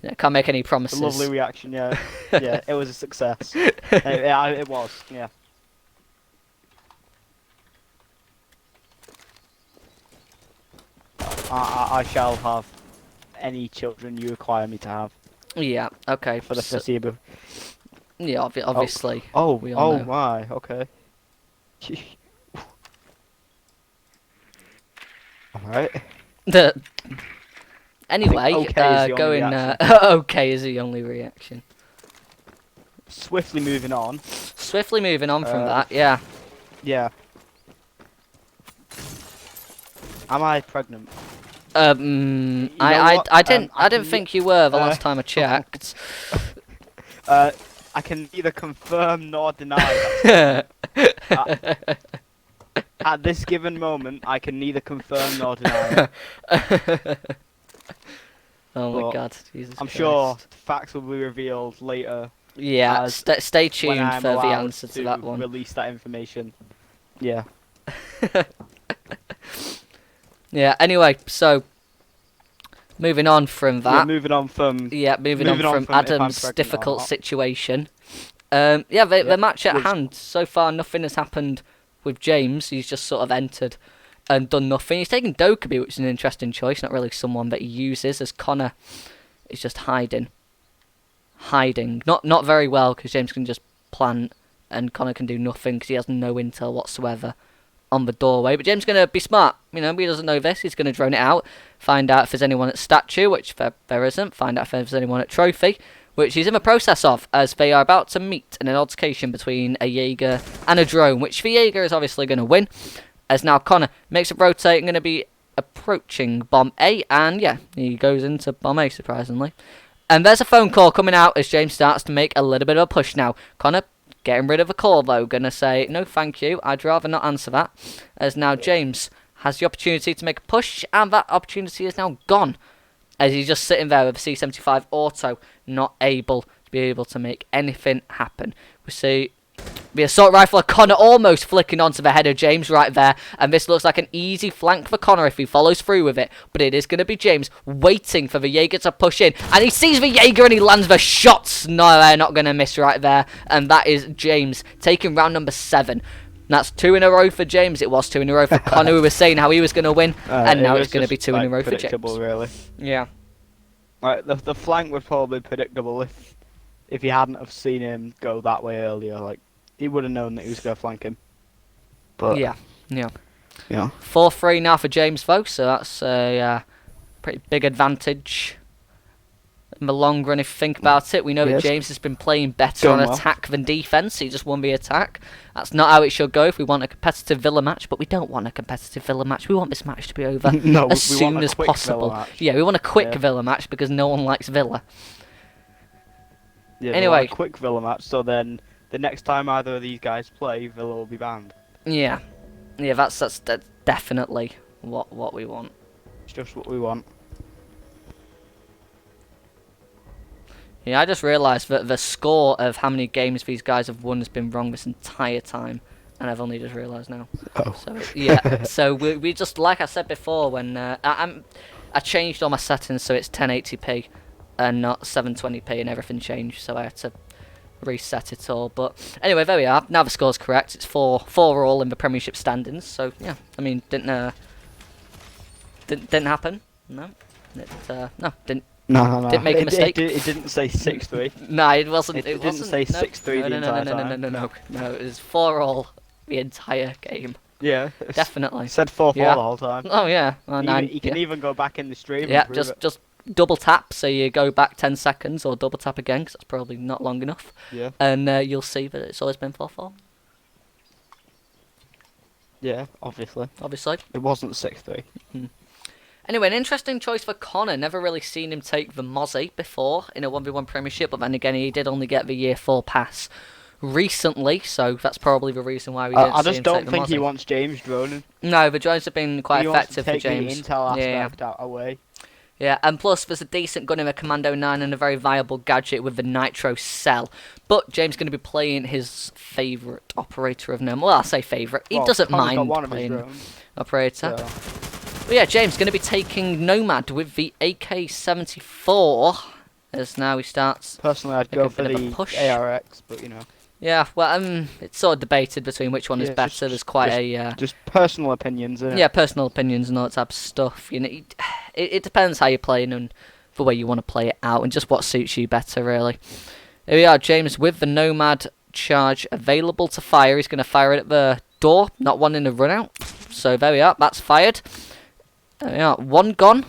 but can't make any It's promises. a lovely reaction, yeah. Yeah, it was a success. Yeah, it was, yeah. I shall have any children you require me to have Yeah. Okay. for the so- foreseeable. yeah. Obviously. Oh, we all know. my, okay. Alright. Anyway, okay is the only going reaction. okay is the only reaction. Swiftly moving on. Swiftly moving on from Uh, that, yeah. Yeah. Am I pregnant? I what? didn't I didn't can- think you were the last time I checked. I can neither confirm nor deny that. At this given moment, I can neither confirm nor deny it. Oh my But god, Jesus I'm Christ. sure facts will be revealed later Yeah, as stay when tuned I'm for the allowed answer to to that one. release that information. Yeah. Yeah, anyway, so moving on from Yeah, that. moving on from Moving on from if I'm Adam's pregnant or difficult not. situation. The match at Which- hand, so far nothing has happened with James. He's just sort of entered and done nothing. He's taken Dokkaebi, which is an interesting choice, not really someone that he uses, as Connor is just hiding. Not very well, because James can just plant and Connor can do nothing because he has no intel whatsoever on the doorway. But James is going to be smart. You know, he doesn't know this. He's going to drone it out, find out if there's anyone at statue, which there isn't, find out if there's anyone at trophy, which he's in the process of, as they are about to meet in an altercation between a Jaeger and a drone, which the Jaeger is obviously going to win, as now Connor makes a rotate and going to be approaching Bomb A, and yeah, he goes into Bomb A, surprisingly. And there's a phone call coming out as James starts to make a little bit of a push now. Connor getting rid of a call, though, going to say, no thank you, I'd rather not answer that, as now James has the opportunity to make a push, and that opportunity is now gone, as he's just sitting there with a C75 auto, not able to make anything happen. We see the assault rifle of Connor almost flicking onto the head of James right there, and this looks like an easy flank for Connor if he follows through with it, but it is going to be James waiting for the Jaeger to push in, and he sees the Jaeger and he lands the shots. No, they're not going to miss right there, and that is James taking round number 7. That's 2 in a row for James. It was 2 in a row for Connor, who was saying how he was going to win, and now it's going to be 2 in a row for James. predictable, really. Yeah. Like the flank was probably predictable if he hadn't have seen him go that way earlier. Like he would have known that he was going to flank him. But Yeah. 4-3 now for James, folks, so that's a pretty big advantage in the long run if you think about it. We know that Yes. James has been playing better on Done well. attack than defence. He just won the attack. That's not how it should go if we want a competitive Villa match, but we don't want a competitive Villa match. We want this match to be over No, as we want soon a as quick possible. Villa match. Yeah, we want a quick Yeah. Villa match because no one likes Villa. Yeah, Anyway. a quick Villa match. So then the next time either of these guys play, Villa will be banned. Yeah. Yeah, that's definitely what we want. It's just what we want. Yeah, I just realised that the score of how many games these guys have won has been wrong this entire time, and I've only just realised now. Oh. So yeah, so we just, like I said before, when I changed all my settings so it's 1080p and not 720p, and everything changed, so I had to reset it all. But anyway, there we are. Now the score's correct. It's 4-4 in the Premiership standings. So yeah, I mean, didn't happen. No, didn't. No. Didn't make a mistake. It didn't say 6-3. No, it wasn't. It didn't wasn't, say no. 6-3 the entire time. No. It was 4-all the entire game. Yeah. Definitely. It said 4-4 Yeah. the whole time. Oh yeah. Oh, You can even go back in the stream. Yeah, and prove it. just double tap, so you go back 10 seconds, or double tap again, because that's probably not long enough, Yeah. and you'll see that it's always been 4-4. Yeah, obviously. Obviously. It wasn't 6-3. Anyway, an interesting choice for Connor. Never really seen him take the Mozzie before in a 1v1 Premiership, but then again, he did only get the Year 4 pass recently, so that's probably the reason why we didn't I see just him don't take the think he Mozzie. wants James droning. No, the drones have been quite He wants to effective for take James. the intel Yeah. aspect away. Yeah, and plus there's a decent gun in the Commando 9 and a very viable gadget with the Nitro Cell. But James going to be playing his favourite operator of them. Well, I'll say favourite. He Well, doesn't Connor's got mind one of his playing drones, operator. so- But yeah, James going to be taking Nomad with the AK-74. As now he starts... Personally, I'd Like go a for bit of a the push. ARX, but you know. Yeah, well, it's sort of debated between which one is Yeah, better. just- There's quite just- a... Just personal opinions, innit? Yeah, personal opinions and all that type of stuff. You know, it depends how you're playing and the way you want to play it out and just what suits you better, really. Here we are, James with the Nomad charge available to fire. He's going to fire it at the door, not one in the run out. So there we are, that's fired. There we are, one gone.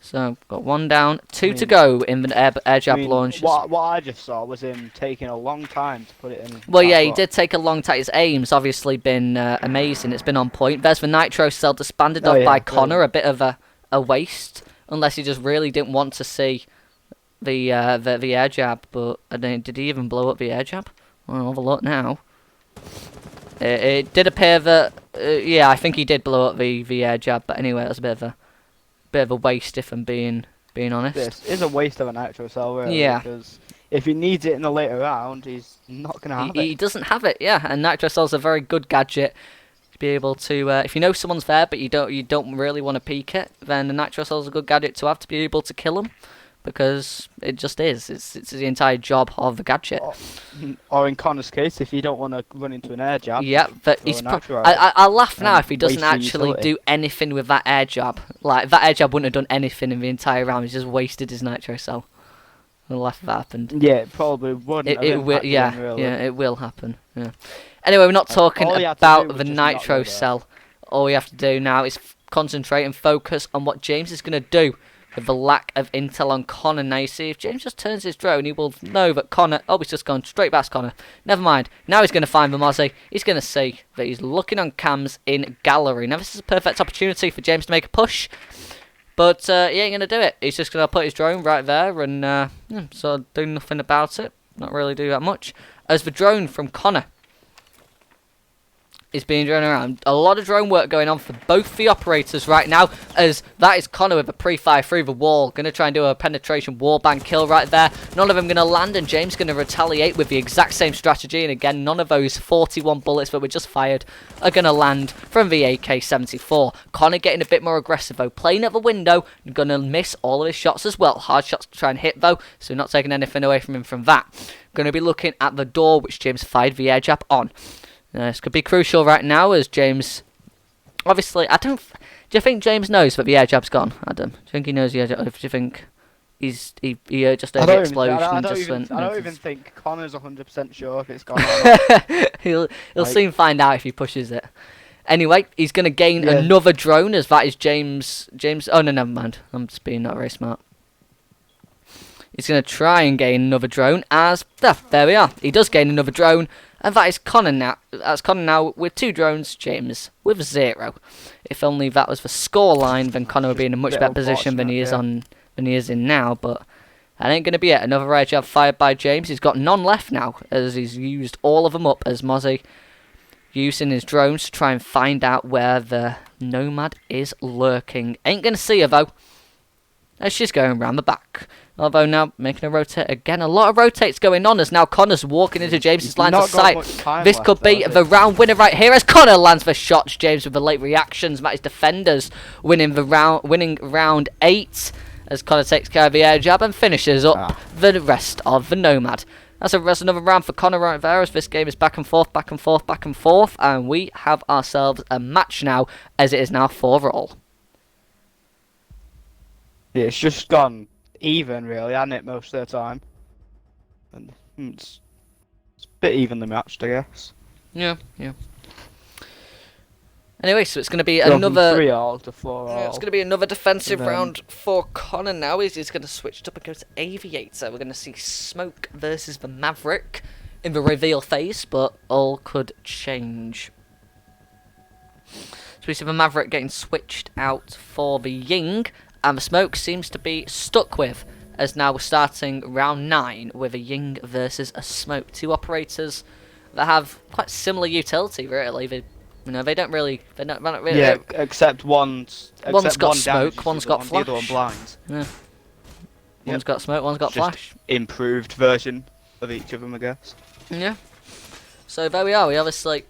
So, got one down, two to go in the air jab launch. What I just saw was him taking a long time to put it in. Well, yeah, he did take a long time. His aim's obviously been amazing. It's been on point. There's the Nitro Cell disbanded off by Connor. A bit of a waste, unless he just really didn't want to see the air jab. But I don't, did he even blow up the air jab? I'll have a look now. It did appear that yeah, I think he did blow up the air jab. But anyway, it was a bit of a waste, if I'm being honest. This is a waste of a Nitro Cell, really. Yeah. Because if he needs it in the later round, he's not gonna have it. He doesn't have it, yeah. And Nitro Cell's a very good gadget to be able to. If you know someone's there, but you don't really want to peek it, then the Nitro Cell's a good gadget to have to be able to kill them, because it just is. It's the entire job of the gadget. Or in Connor's case, if you don't want to run into an air jab. Yeah, but he's. I'll laugh now if he doesn't actually do anything with that air jab. Like, that air jab wouldn't have done anything in the entire round. He's just wasted his Nitro Cell. I'll laugh if that happened. Yeah, it probably wouldn't. It will. Yeah, him, really. yeah, it will happen. Yeah. Anyway, we're not talking about the Nitro Cell. All we have to do now is concentrate and focus on what James is going to do with the lack of intel on Connor. Now, you see, if James just turns his drone, he will know that Connor... Oh, he's just gone straight past Connor. Never mind. Now he's going to find the Mozzie. He's going to see that he's looking on cams in gallery. Now, this is a perfect opportunity for James to make a push. But he ain't going to do it. He's just going to put his drone right there and sort of do nothing about it. Not really do that much. As the drone from Connor is being drawn around. A lot of drone work going on for both the operators right now, as that is Connor with a pre-fire through the wall. Going to try and do a penetration wallbang kill right there. None of them going to land, and James going to retaliate with the exact same strategy. And again, none of those 41 bullets that were just fired are going to land from the AK-74. Connor getting a bit more aggressive though, playing at the window, going to miss all of his shots as well. Hard shots to try and hit though, so not taking anything away from him from that. Going to be looking at the door which James fired the air jab on. This could be crucial right now, as James... Obviously, I don't... Do you think James knows that the air jab's gone, Adam? Do you think he knows the air jab? Or do you think he just heard the explosion and just went... I don't even think Connor's 100% sure if it's gone or not. He'll soon find out if he pushes it. Anyway, he's going to gain another drone, as that is James... Oh, no, never mind. I'm just being not very smart. He's going to try and gain another drone, as... There we are. He does gain another drone. And that is Connor now. That's Connor now with 2 drones, James with 0. If only that was the scoreline, then Connor would be in a much better position than he is in now. But that ain't gonna be it. Another air jab fired by James. He's got none left now, as he's used all of them up. As Mozzie using his drones to try and find out where the Nomad is lurking. Ain't gonna see her though, as she's going round the back. Although now making a rotate again. A lot of rotates going on, as now Connor's walking into James's lines of sight. This could be the round winner right here, as Connor lands the shots. James with the late reactions. That is defenders winning round 8, as Connor takes care of the air jab and finishes up the rest of the Nomad. That's another round for Connor right there, as this game is back and forth, back and forth, back and forth, and we have ourselves a match now, as it is now 4-all. Yeah, it's just gone even, really, hasn't it, most of the time? And it's a bit evenly matched, I guess. Yeah. Anyway, so it's going to be another 3-all to 4-all. Yeah, it's going to be another defensive round for Connor now. He's going to switch it up and go to Aviator. We're going to see Smoke versus the Maverick in the reveal phase, but all could change. So we see the Maverick getting switched out for the Ying. And the Smoke seems to be stuck with, as now we're starting round 9 with a Ying versus a Smoke. 2 operators that have quite similar utility, really. They don't really. Yeah, except one's got smoke, one's got flash. The other one blind. Yeah. One's got smoke, one's got flash. Improved version of each of them, I guess. Yeah. So there we are. We obviously.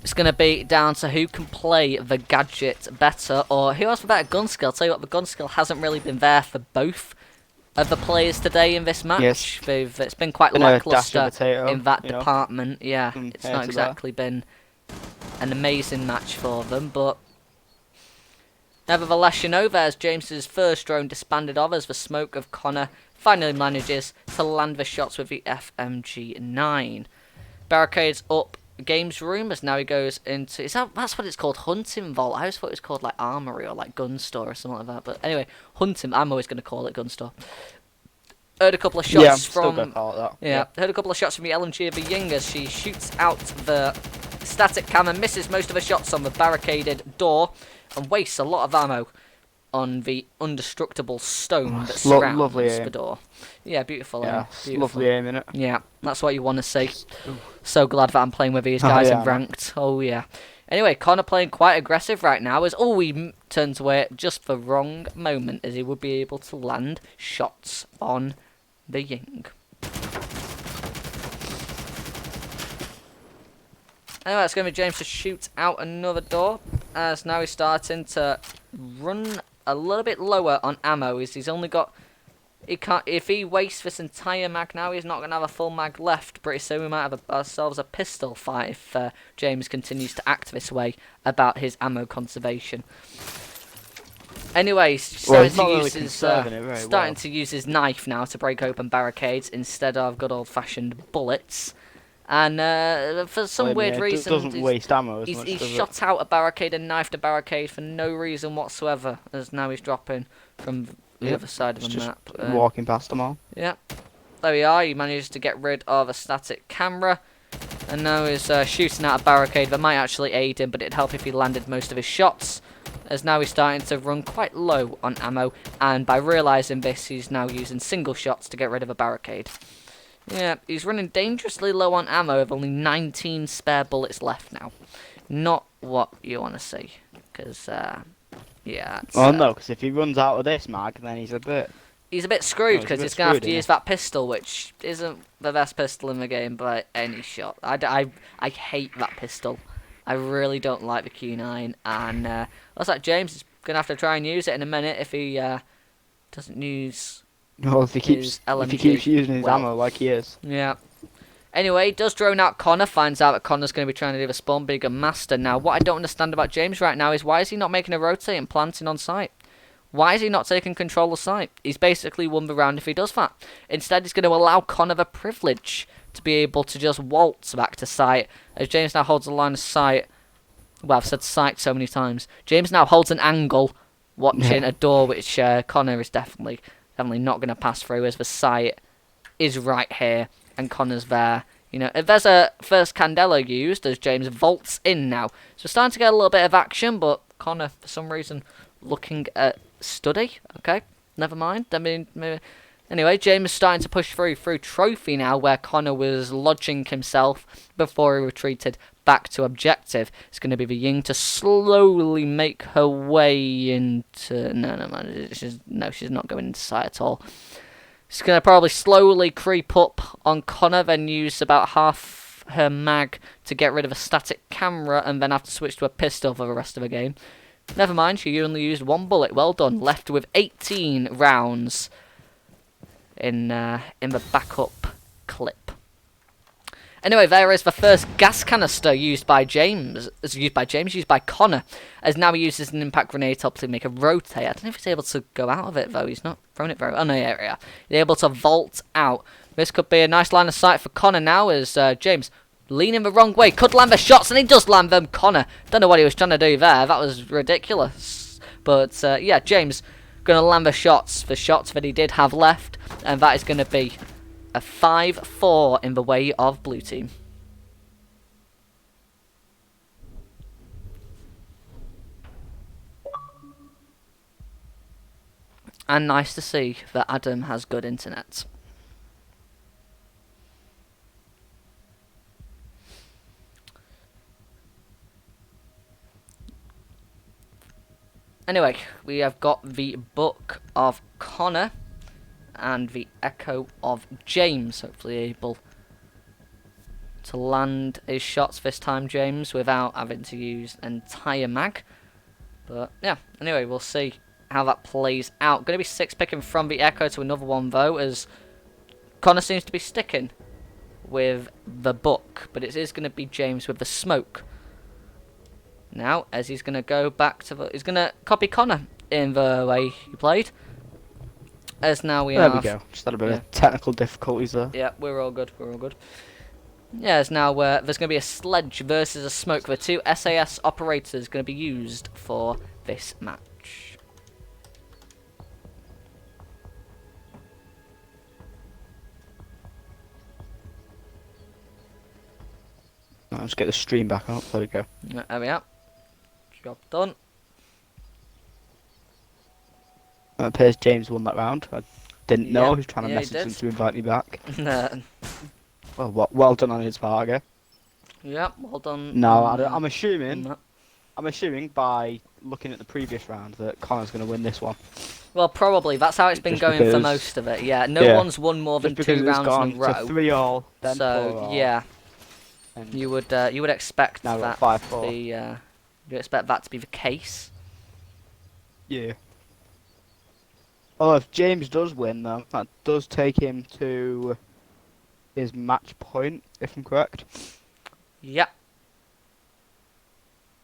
It's going to be down to who can play the gadget better, or who has the better gun skill. I'll tell you what, the gun skill hasn't really been there for both of the players today in this match. Yes. It's been quite lackluster in that department. Yeah, it's not exactly been an amazing match for them, but nevertheless, there's James's first drone disbanded of, as the Smoke of Connor finally manages to land the shots with the FMG9. Barricades up games room, as now he goes into... That's what it's called, hunting vault. I always thought it was called like armory or like gun store or something like that. But anyway, hunting, I'm always going to call it gun store. Heard a couple of shots Yeah, I'm from... still gonna call it that. Yeah, heard a couple of shots from the LMG of the Ying as she shoots out the static cam and misses most of her shots on the barricaded door and wastes a lot of ammo on the indestructible stone that surrounds lovely the aim. door. Yeah, beautiful Yeah, aim. it's Beautiful. lovely aim, innit? Yeah, that's what you want to see. So glad that I'm playing with these Oh, guys yeah, in ranked. Oh, yeah. Anyway, Connor playing quite aggressive right now as he turns away at just the wrong moment as he would be able to land shots on the Ying. Anyway, it's going to be James to shoot out another door as now he's starting to run a little bit lower on ammo as he's only got... He can't. If he wastes this entire mag now, he's not going to have a full mag left. Pretty soon we might have ourselves a pistol fight if James continues to act this way about his ammo conservation. Anyway, he's starting to use his knife now to break open barricades instead of good old-fashioned bullets. And for some weird reason, it doesn't waste ammo as much, he's does shot out a barricade and knifed a barricade for no reason whatsoever. As now he's dropping from the other side of the map. Walking past them all. Yeah, there we are. He managed to get rid of a static camera, and now he's shooting out a barricade that might actually aid him, but it'd help if he landed most of his shots. As now he's starting to run quite low on ammo, and by realising this, he's now using single shots to get rid of a barricade. Yeah, he's running dangerously low on ammo with only 19 spare bullets left now. Not what you want to see, because, yeah... Oh no, because if he runs out of this mag, then he's a bit screwed, because he's going to have to screwed, use that pistol, which isn't the best pistol in the game by any shot. I hate that pistol. I really don't like the Q9, and looks like James is going to have to try and use it in a minute if he doesn't use... Well, if he keeps using his ammo like he is. Yeah. Anyway, does drone out Connor, finds out that Connor's going to be trying to do the spawn bigger master. Now, what I don't understand about James right now is why is he not making a rotate and planting on site? Why is he not taking control of site? He's basically won the round if he does that. Instead, he's going to allow Connor the privilege to be able to just waltz back to site. As James now holds a line of sight. Well, I've said sight so many times. James now holds an angle, watching a door which Connor is definitely not going to pass through, as the site is right here and Connor's there. You know, if there's a first Candela used as James vaults in now. So we're starting to get a little bit of action, but Connor, for some reason, looking at study. Okay, never mind. I mean, maybe. Anyway, James is starting to push through trophy now, where Connor was lodging himself before he retreated back to objective. It's going to be the Ying to slowly make her way into... No, she's not going into sight at all. She's going to probably slowly creep up on Connor, then use about half her mag to get rid of a static camera, and then have to switch to a pistol for the rest of the game. Never mind, she only used one bullet. Well done. Left with 18 rounds in the backup clip. Anyway, there is the first gas canister used by Connor, as now he uses an impact grenade to help to make a rotate. I don't know if he's able to go out of it, though. He's not throwing it very... Oh, no, yeah. He's able to vault out. This could be a nice line of sight for Connor now, as James leaning the wrong way. Could land the shots, and he does land them. Connor, don't know what he was trying to do there. That was ridiculous. But, yeah, James going to land the shots that he did have left, and that is going to be a 5-4 in the way of blue team. And nice to see that Adam has good internet. Anyway, we have got the Book of Connor and the Echo of James, hopefully able to land his shots this time, James, without having to use an entire mag. But yeah, anyway, we'll see how that plays out. Going to be 6-picking from the Echo to another one, though, as Connor seems to be sticking with the Book, but it is going to be James with the smoke. Now, as he's going to go back to the... He's going to copy Connor in the way he played. As now we There we go. Just had a bit of technical difficulties there. Yeah, we're all good. We're all good. Yeah, it's now there's going to be a sledge versus a smoke. The two SAS operators going to be used for this match. Let's get the stream back up. There we go. There we are. Job done. It appears James won that round. I didn't know. Yeah, He's trying to yeah, he message him did. to invite me back. Nah. Well done on his part, okay? Yeah, well done. No, on, I'm on assuming. that. I'm assuming by looking at the previous round that Connor's going to win this one. Well, probably. That's how it's been Just going for because- most of it. Yeah, no one's won more than Just because 2 it's rounds gone in a row. to 3-all, then So 4-all, yeah, and you would expect now we're that at to 5-4. be you expect that to be the case. Yeah. Well, if James does win, though, that does take him to his match point, if I'm correct. Yeah.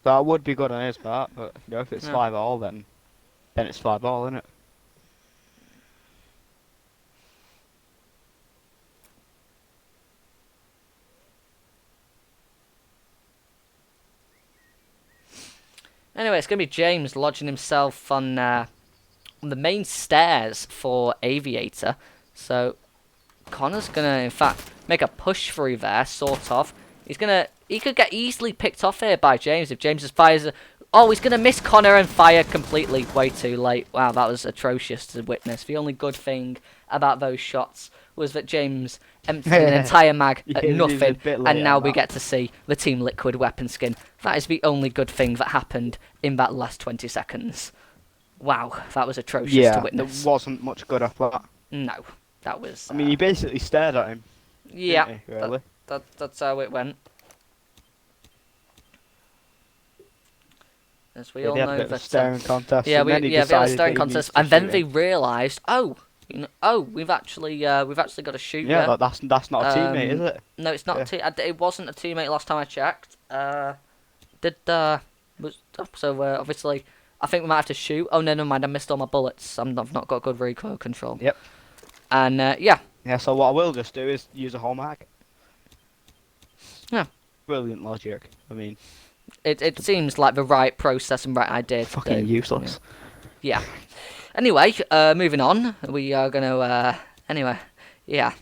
So that would be good on his part, but you know, if it's Yeah. 5-all, then it's 5-all, isn't it? Anyway, it's going to be James lodging himself on the main stairs for Aviator. So Connor's going to, in fact, make a push through there, sort of. He could get easily picked off here by James if James just fires. Oh, he's going to miss Connor and fire completely way too late. Wow, that was atrocious to witness. The only good thing about those shots was that James emptied an entire mag at Yeah, he was a nothing, bit late and now on we that. get to see the Team Liquid weapon skin. That is the only good thing that happened in that last 20 seconds. Wow, that was atrocious to Yeah, there witness. wasn't much good off that. No, that was... I mean, he basically stared at him. yeah, Didn't he, really? that's how it went. As we Yeah, all they had a know bit of a that... staring contest. yeah, and then he they had a decided staring that he contest, needs to and then shoot they him. realised, we've actually got a shoot Yeah, there. that's not a teammate, is it? No, it's not. Yeah. It wasn't a teammate last time I checked. Obviously, I think we might have to shoot. Oh no, never mind. I missed all my bullets. I've not got good recoil control. Yep. And yeah, Yeah, so what I will just do is use a whole mag. Yeah. Brilliant logic. I mean, it seems like the right process and right idea. To fucking do. useless. Yeah. Anyway, moving on. We are gonna. Anyway, yeah.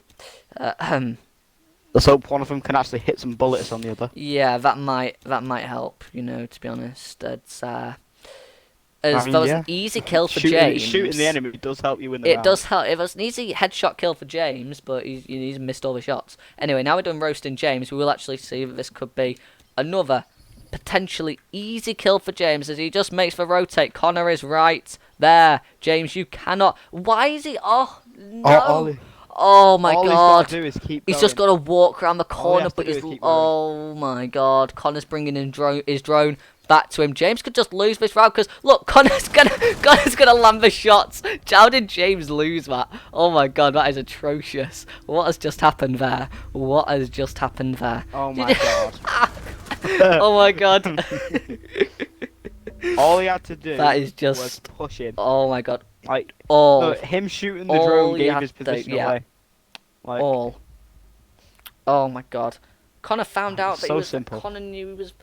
Let's hope one of them can actually hit some bullets on the other. Yeah, that might help. You know, to be honest, it's I as mean, that was yeah. an easy kill for Shooting, James. shooting the enemy does help you win the It round. does help. It was an easy headshot kill for James, but he's missed all the shots. Anyway, now we're done roasting James. We will actually see that this could be another potentially easy kill for James as he just makes the rotate. Connor is right there. James, you cannot. Why is he? Oh no! Oh my all god! He's got to do is keep He's going. just got to walk around the corner, has to but do he's is keep going. oh my god! Connor's bringing in his drone back to him. James could just lose this round because look, Connor's gonna land the shots. How did James lose that? Oh my god, that is atrocious. What has just happened there? What has just happened there? Oh my god. Oh my god. All he had to do That is was just. push in. Oh my god. Like, All. no, him shooting the all drone you gave had his to do, position yeah. away. Like, All. Oh my god. Connor found out that So he was. simple. Connor knew he was.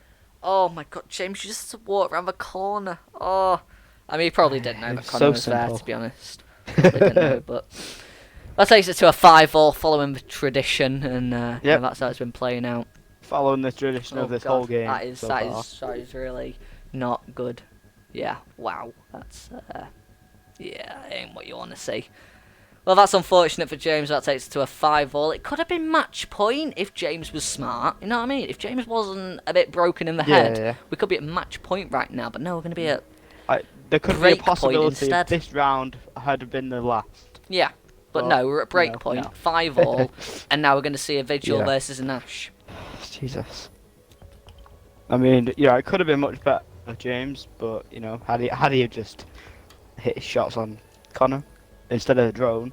Oh my god, James, you just had to walk around the corner. Oh. I mean, he probably didn't know that It's Connor so was there, simple. to be honest. Probably didn't know, but. That takes it to a 5-all following the tradition, and Yep. that's how it's been playing out. following the tradition Oh of this god, whole game. that is so that far. is really not good. Yeah, wow, that's yeah, ain't what you want to see. Well, that's unfortunate for James. That takes it to a 5-all. It could have been match point if James was smart. You know what I mean? If James wasn't a bit broken in the head, Yeah. we could be at match point right now. But no, we're going to be at There could be a break point possibility instead. if this round had been the last. yeah. But Well, no, we're at break no, point, no. 5-all, and now we're going to see a Vigil Yeah. versus a Nash. Jesus. I mean, yeah, it could have been much better, James, but you know, had he just hit his shots on Connor instead of the drone.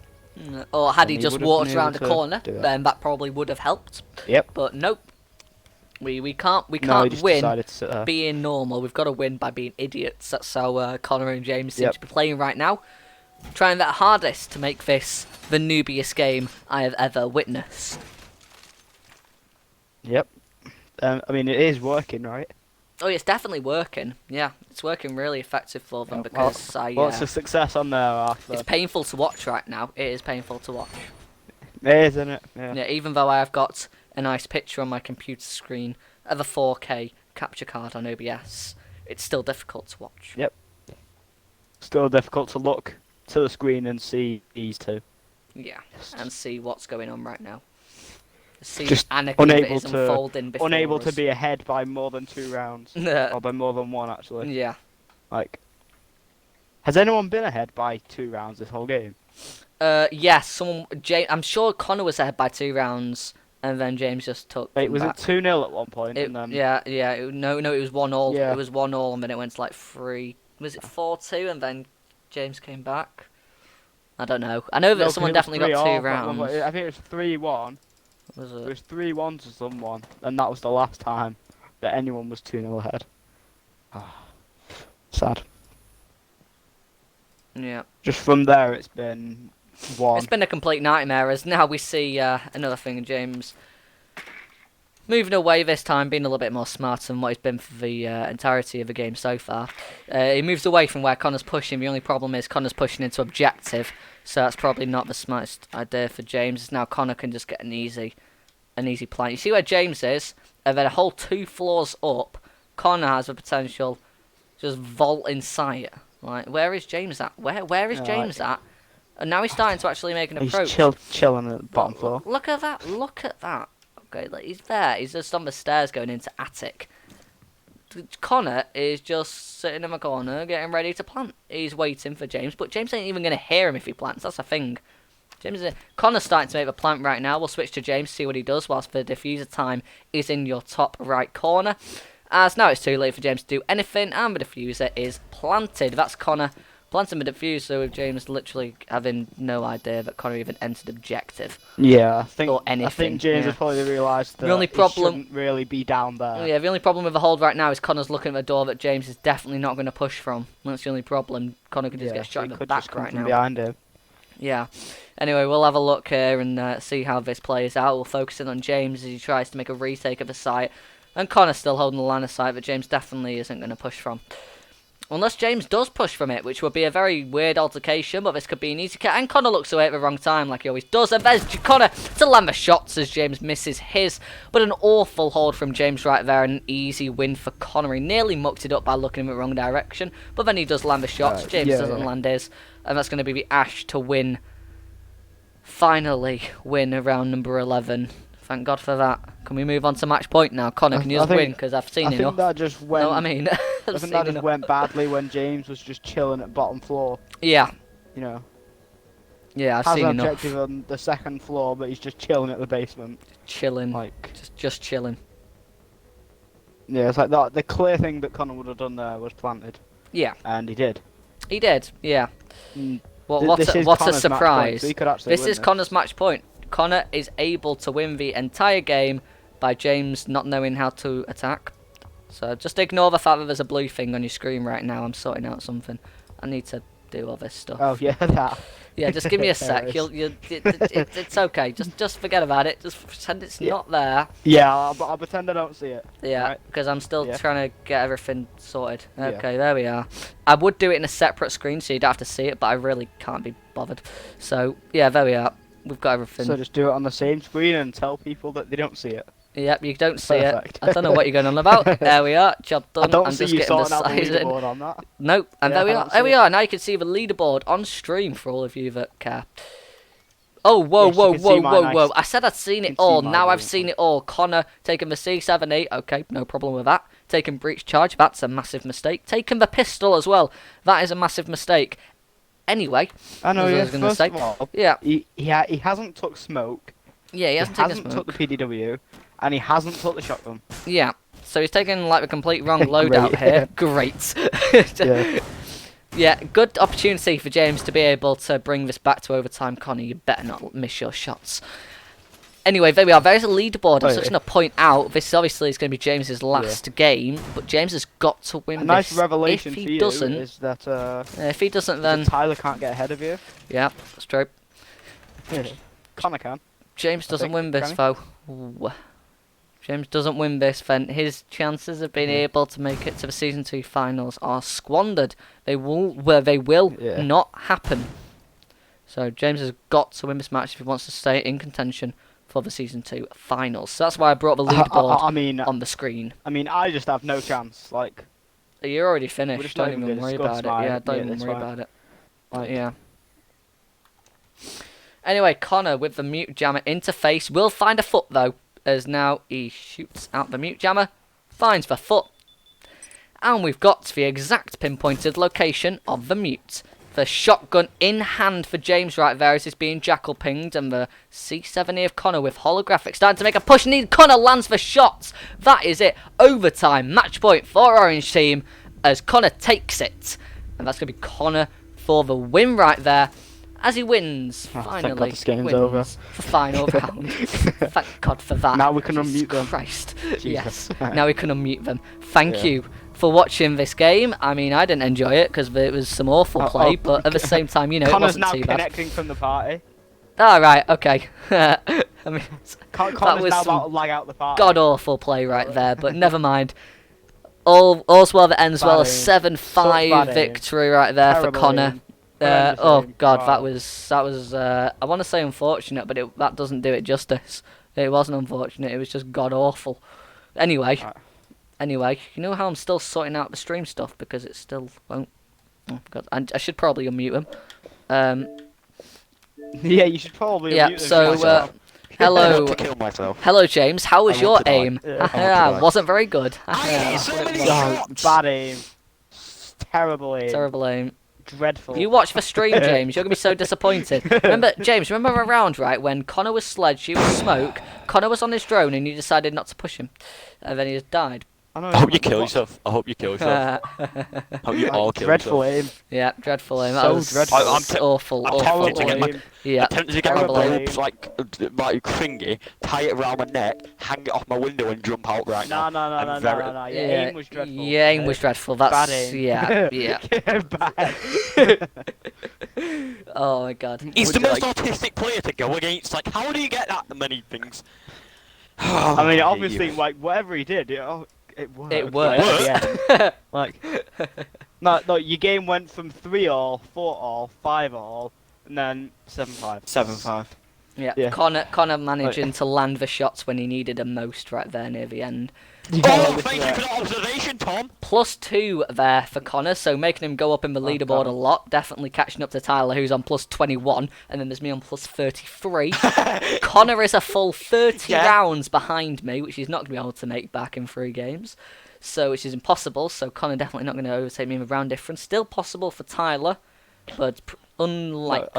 Or had And he he just would have walked been around the able to corner, do that. then that probably would have helped. Yep. But nope. We can't No, he can't just win decided to sit there. being normal. We've got to win by being idiots. That's how Connor and James seem Yep. to be playing right now. Trying their hardest to make this the noobiest game I have ever witnessed. Yep. I mean, it is working, right? Oh, it's definitely working. Yeah, it's working really effective for them Yeah, because What's the success on there, Arthur? it's painful to watch right now. It is painful to watch. It is, isn't it? Yeah. Yeah, even though I have got a nice picture on my computer screen of a 4K capture card on OBS, it's still difficult to watch. Yep. Still difficult to look to the screen and see these two. Yeah, and see what's going on right now. See Just Anakin unable is to- unfolding before Unable to us. be ahead by more than 2 rounds. Or by more than 1, actually. Yeah. Like, has anyone been ahead by 2 rounds this whole game? Yes, I'm sure Connor was ahead by 2 rounds, and then James just took. Wait, them was back. it 2-0 at one point? And then... Yeah. No, it was 1-1. Yeah. It was 1-1, and then it went to like 3. Was it 4-2, and then James came back? I don't know. I know that No, someone 'cause it was definitely got 2 3-all, rounds. I think it was 3-1. Was It it? was 3-1 to someone, and that was the last time that anyone was 2-0 ahead. Sad. Yeah. Just from there, it's been 1. It's been a complete nightmare, as now we see another thing in James moving away this time, being a little bit more smart than what he's been for the entirety of the game so far. He moves away from where Connor's pushing. The only problem is Connor's pushing into objective, so that's probably not the smartest idea for James. Now Connor can just get an easy plant. You see where James is, and then a whole 2 floors up, Connor has the potential just vault in sight. Like, where is James at? Where is Yeah, James at? And now he's starting to actually make an approach. He's chilling at the bottom floor. Look at that! Look at that! Okay, like, he's there. He's just on the stairs going into attic. Connor is just sitting in the corner, getting ready to plant. He's waiting for James, but James ain't even going to hear him if he plants. That's the thing. Connor's starting to make the plant right now. We'll switch to James, see what he does, whilst the diffuser time is in your top right corner. As now it's too late for James to do anything, and the diffuser is planted. That's Connor planting the diffuser, with James literally having no idea that Connor even entered objective. Yeah, I think Or anything, James yeah. has probably realised that The only problem- he shouldn't really be down there. Yeah, the only problem with the hold right now is Connor's looking at the door that James is definitely not going to push from. That's the only problem. Connor could just get shot he in the could just back come right from now. behind him. Yeah. Anyway, we'll have a look here and see how this plays out. We'll focus in on James as he tries to make a retake of the site. And Connor's still holding the line of sight that James definitely isn't going to push from. Unless James does push from it, which would be a very weird altercation, but this could be an easy cut. And Connor looks away at the wrong time, like he always does. And there's Connor to land the shots as James misses his. But an awful hold from James right there, and an easy win for Connor. He nearly mucked it up by looking in the wrong direction, but then he does land the shots. Right, James yeah, doesn't yeah. land his. And that's going to be the Ash to win. Finally win around number 11. Thank God for that. Can we move on to match point now? Connor, can you just win? Because I've seen I think enough. that just went. No, I mean, I I've think seen that just enough. went badly when James was just chilling at bottom floor. Yeah, You know, yeah, I've has seen an enough. objective on the 2nd floor, but he's just chilling at the basement. Chilling, Like, just chilling. yeah, it's like that. The clear thing that Connor would have done there was planted, Yeah, and he did. he did. Yeah. Mm, Well, this is what a Connor's match point, surprise! so he could actually This win is Connor's match point. Connor is able to win the entire game by James not knowing how to attack. So just ignore the fact that there's a blue thing on your screen right now. I'm sorting out something. I need to do all this stuff. Oh yeah, that. Yeah, just give me a There sec. it is. It's okay. Just forget about it. Just pretend it's not there. Yeah, I'll pretend I don't see it. Yeah, Right. because I'm still Yeah. trying to get everything sorted. Yeah. Okay, there we are. I would do it in a separate screen so you don't have to see it, but I really can't be bothered. So, yeah, there we are. We've got everything. So just do it on the same screen and tell people that they don't see it. Yep, you don't see Perfect. it. I don't know what you're going on about. There we are. Job done. I don't I'm see just you getting the sorting out the size in. leaderboard on that. Nope. And Yeah, there we I are. don't There see we it. are. Now you can see the leaderboard on stream for all of you that care. Oh, whoa, Yes, you whoa, can see whoa, my whoa, nice- whoa. I said I'd seen you it can see all. my Now I've brilliant seen one. it all. Connor taking the C78. Okay, no problem with that. Taking breach charge. That's a massive mistake. Taking the pistol as well. That is a massive mistake. Anyway. I know. as I Yeah. was gonna First say. of all, Yeah. he hasn't took smoke. Yeah, he He hasn't hasn't taken took smoke. the PDW, and he hasn't took the shotgun. Yeah. So he's taking like the complete wrong loadout Great. here. Great. Yeah. Yeah, good opportunity for James to be able to bring this back to overtime. Connor, you better not miss your shots. Anyway, there we are. There's a leaderboard. I'm Oh, just yeah. going to point out, this obviously is going to be James's last game, but James has got to win A nice this. revelation If for he you doesn't, is that if he doesn't, that then Tyler can't get ahead of you. yeah, that's true. Connor can. James doesn't think, win this can he? though. Ooh. James doesn't win this, then his chances of being able to make it to the Season 2 finals are squandered. They will not happen. So James has got to win this match if he wants to stay in contention for the Season 2 finals. So that's why I brought the leaderboard on the screen. I mean, I just have no chance. Like, you're already finished. just Don't not even even worry discuss about it. Yeah, don't even that's worry fine. about it. Like, Yeah. Anyway, Connor with the mute jammer interface will find a foot though, as now he shoots out the mute jammer, finds the foot, and we've got the exact pinpointed location of the mute. The shotgun in hand for James right there as he's being jackal pinged, and the C7E of Connor with holographic starting to make a push. And Connor lands the shots. That is it. Overtime match point for Orange Team as Connor takes it, and that's going to be Connor for the win right there. As he wins, Oh, finally, thank God this game's wins over. the final round. Thank God for that. Now we can Jesus unmute them. Christ. Jesus. Yes, now we can unmute them. Thank Yeah. you for watching this game. I mean, I didn't enjoy it because it was some awful play, but at the same time, you know, it Connor's wasn't now too bad. connecting from the party. All right, okay. I mean, Connor's was now some about to lag out the party. god awful play right there, but never mind. All's well that ends well. A Bad aim. 7-5 Such bad aim. victory right there for Terrible Connor. aim. Horrendous Oh aim. god, Wow. that was I want to say unfortunate, but that doesn't do it justice. It wasn't unfortunate. It was just god awful. Anyway, you know how I'm still sorting out the stream stuff because it still won't. Oh god, I should probably unmute him. Yeah, you should probably Yeah. unmute them So yourself. hello, To kill myself. hello James. How was I your want to die. aim? Yeah. I want to die. Wasn't very good. Oh, bad aim. Terrible aim. Terrible aim. Dreadful. You watch the stream, James. You're gonna be so disappointed. James, remember a round, right, when Connor was sledge, you was smoke, Connor was on his drone, and you decided not to push him, and then he just died. I hope you kill yourself. I hope you kill yourself. hope you all kill Dreadful yourself. aim. Yeah, dreadful aim. So That was dreadful. I'm awful, I'm awful. terrible to Horrible get aim. Yeah, Attempted to get my terrible aim. ropes like thingy, tie it around my neck, hang it off my window, and jump out right now. No. I'm very- Your Yeah, aim was dreadful. yeah, aim was dreadful. That's Bad aim. yeah. Bad. Oh my god. He's the Would you most autistic player to go against. Like, how do you get that many things? I mean, hate obviously, you. like whatever he did, it worked. It like, worked. yeah. Like, no, your game went from 3-all, 4-all, 5-all, and then 7-5. 7-5. Yeah, Yeah. Connor managing to land the shots when he needed them most right there near the end. Oh, thank you for that observation, Tom. +2 there for Connor, so making him go up in the leaderboard a lot. Definitely catching up to Tyler, who's on +21, and then there's me on +33. Connor is a full 30 Yeah. rounds behind me, which he's not going to be able to make back in 3 games. So, which is impossible, so Connor definitely not going to overtake me in the round difference. Still possible for Tyler, but unlikely.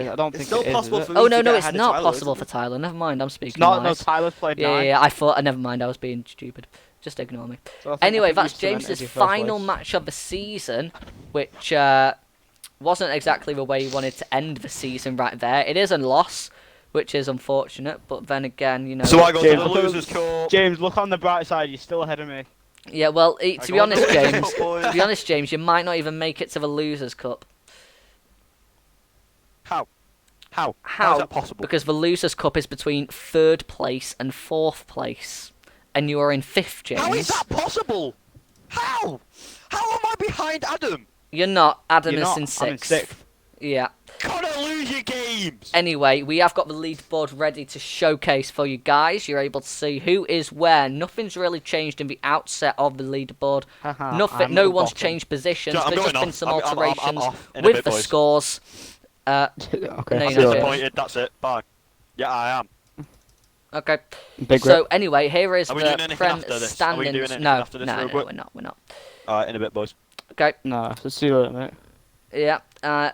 I don't think It's still it is, possible is for it? me Oh to no, get it's ahead of not Tyler, possible isn't for Tyler. Never mind, I'm speaking No, lies. Tyler's played Yeah, 9. yeah, I thought. Never mind, I was being stupid. Just ignore me. So I think Anyway, you've that's cemented James's your first final place. match of the season, which wasn't exactly the way he wanted to end the season right there. It is a loss, which is unfortunate, but then again, you know. So I go to James, the losers' cup. James, look on the bright side. You're still ahead of me. Yeah, well, to be honest, James, boys. to be honest, James, you might not even make it to the losers' cup. How? How? How How? is that possible? Because the losers' cup is between 3rd place and 4th place, and you are in 5th, James. How is that possible? How? How am I behind Adam? You're not. Adam You're is not. in I'm in 6th. 6th. Yeah. Gotta lose your games. Anyway, we have got the leaderboard ready to showcase for you guys. You're able to see who is where. Nothing's really changed in the outset of the leaderboard. I'm No at the one's bottom. changed positions. So I'm There's going just been off. some I'm alterations off in a with bit, the boys. scores. Okay. No, you're I'm not. disappointed. That's it. Bye. Yeah, I am. Okay. Big So anyway, here is Are we doing the anything Prem after this? Are we doing standings. anything No, after this no, real no, quick? we're not. Alright, in a bit, boys. Okay. No, so see you later, mate. Yeah,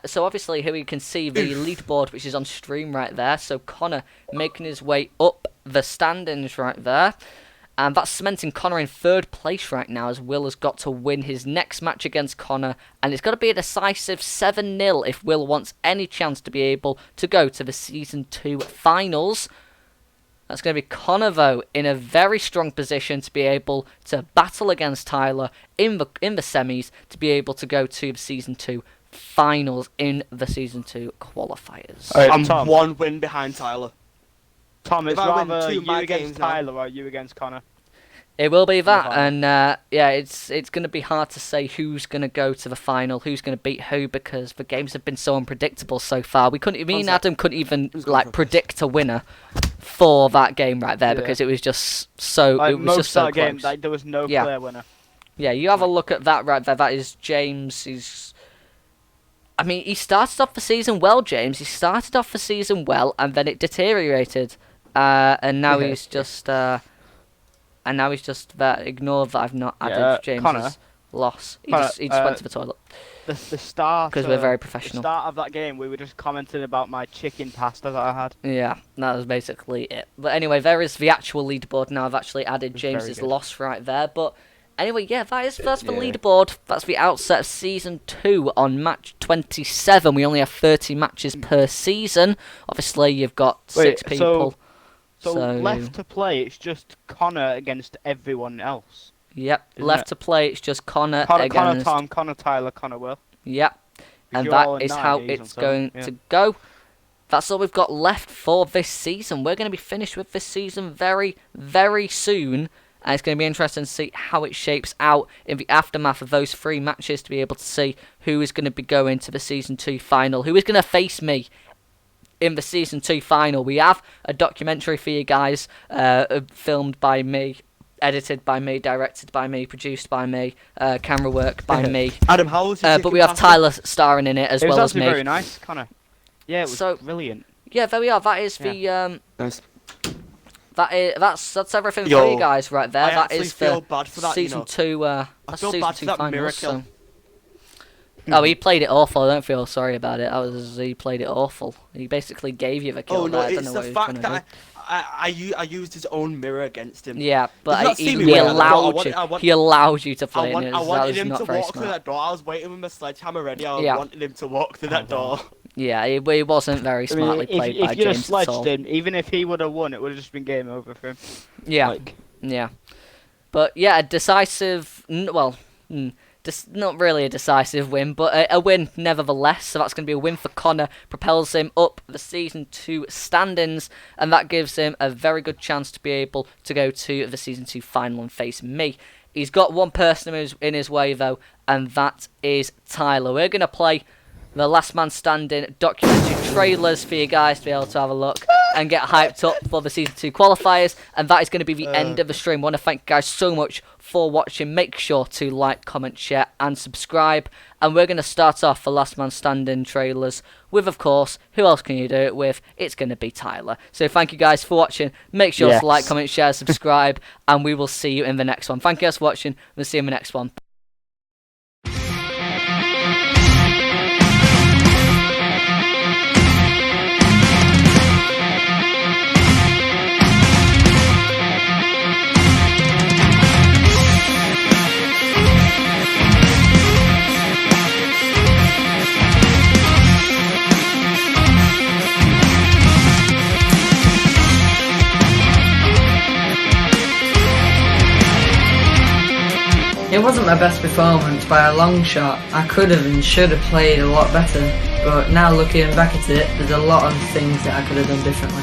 so obviously here we can see the leaderboard, which is on stream right there. So Connor making his way up the standings right there. And that's cementing Connor in 3rd place right now, as Will has got to win his next match against Connor. And it's got to be a decisive 7-0 if Will wants any chance to be able to go to the Season 2 finals. That's going to be Connor, though, in a very strong position to be able to battle against Tyler in the semis to be able to go to the Season 2 finals in the Season 2 qualifiers. Alright, I'm Tom. 1 win behind Tyler. Tom, it's If I win rather 2 you my against games now- Tyler or you against Connor. It will be that, final. and yeah, it's going to be hard to say who's going to go to the final, who's going to beat who, because the games have been so unpredictable so far. Me and Adam couldn't even predict a winner for that game right there because it was just so Like, it was most just so of that game, close. like, there was no clear winner. Yeah, you have a look at that right there. That is James. I mean, he started off the season well, James. He started off the season well, and then it deteriorated, and now he's just. And now he's just ignored that I've not added James's Connor, loss. He Connor, just went to the toilet. The start. Because we're very professional. The start of that game, we were just commenting about my chicken pasta that I had. Yeah, that was basically it. But anyway, there is the actual leaderboard now. I've actually added James's good. loss right there. But anyway, yeah, that's the leaderboard. That's the outset of Season 2 on match 27. We only have 30 matches per season. Obviously, you've got 6 people. So left to play, it's just Connor against everyone else. Yep, Isn't left it? to play, it's just Connor Connor against... Tom, Connor Tyler, Connor Will. Yep, and you're all that in is how 90s it's or going something, to go. That's all we've got left for this season. We're going to be finished with this season very, very soon. And it's going to be interesting to see how it shapes out in the aftermath of those 3 matches to be able to see who is going to be going to the Season 2 final, who is going to face me in the Season 2 final. We have a documentary for you guys, filmed by me, edited by me, directed by me, produced by me, camera work by me. Adam, how was your but we have Tyler starring in it as well as me. It was actually very nice, Connor. Yeah, it was brilliant. Yeah, there we are. That is the Nice. that's everything for you guys right there. I That actually is feel the bad for that, Season 2. That's feel Season bad 2 for that finals, miracle. so. Oh, he played it awful. I don't feel sorry about it. He played it awful. He basically gave you the kill. Oh no, there. I don't it's know the what he was fact trying to that I used his own mirror against him. Yeah, Did but not he see me win, allowed you. He allowed you to I, play it. want, and I that wanted was him not to very walk through smart. that door. I was waiting with my sledgehammer ready. I Yeah. wanted him to walk through that door. Yeah, he wasn't very I mean, smartly played by if you'd have James at all. sledged him, even if he would have won, it would have just been game over for him. Yeah, Like, yeah. But yeah, a decisive. Not really a decisive win, but a win nevertheless. So that's going to be a win for Connor, propels him up the Season 2 standings, and that gives him a very good chance to be able to go to the Season 2 final and face me. He's got one person who's in his way, though, and that is Tyler. We're going to play the Last Man Standing documentary trailers for you guys to be able to have a look and get hyped up for the Season 2 qualifiers, and that is going to be the end of the stream. I want to thank you guys so much for watching. Make sure to like, comment, share and subscribe, and we're going to start off the Last Man Standing trailers with, of course, who else can you do it with? It's going to be Tyler. So thank you guys for watching. Make sure to like, comment, share, subscribe, and we will see you in the next one. Thank you guys for watching. We'll see you in the next one. It wasn't my best performance by a long shot. I could have and should have played a lot better, but now looking back at it, there's a lot of things that I could have done differently.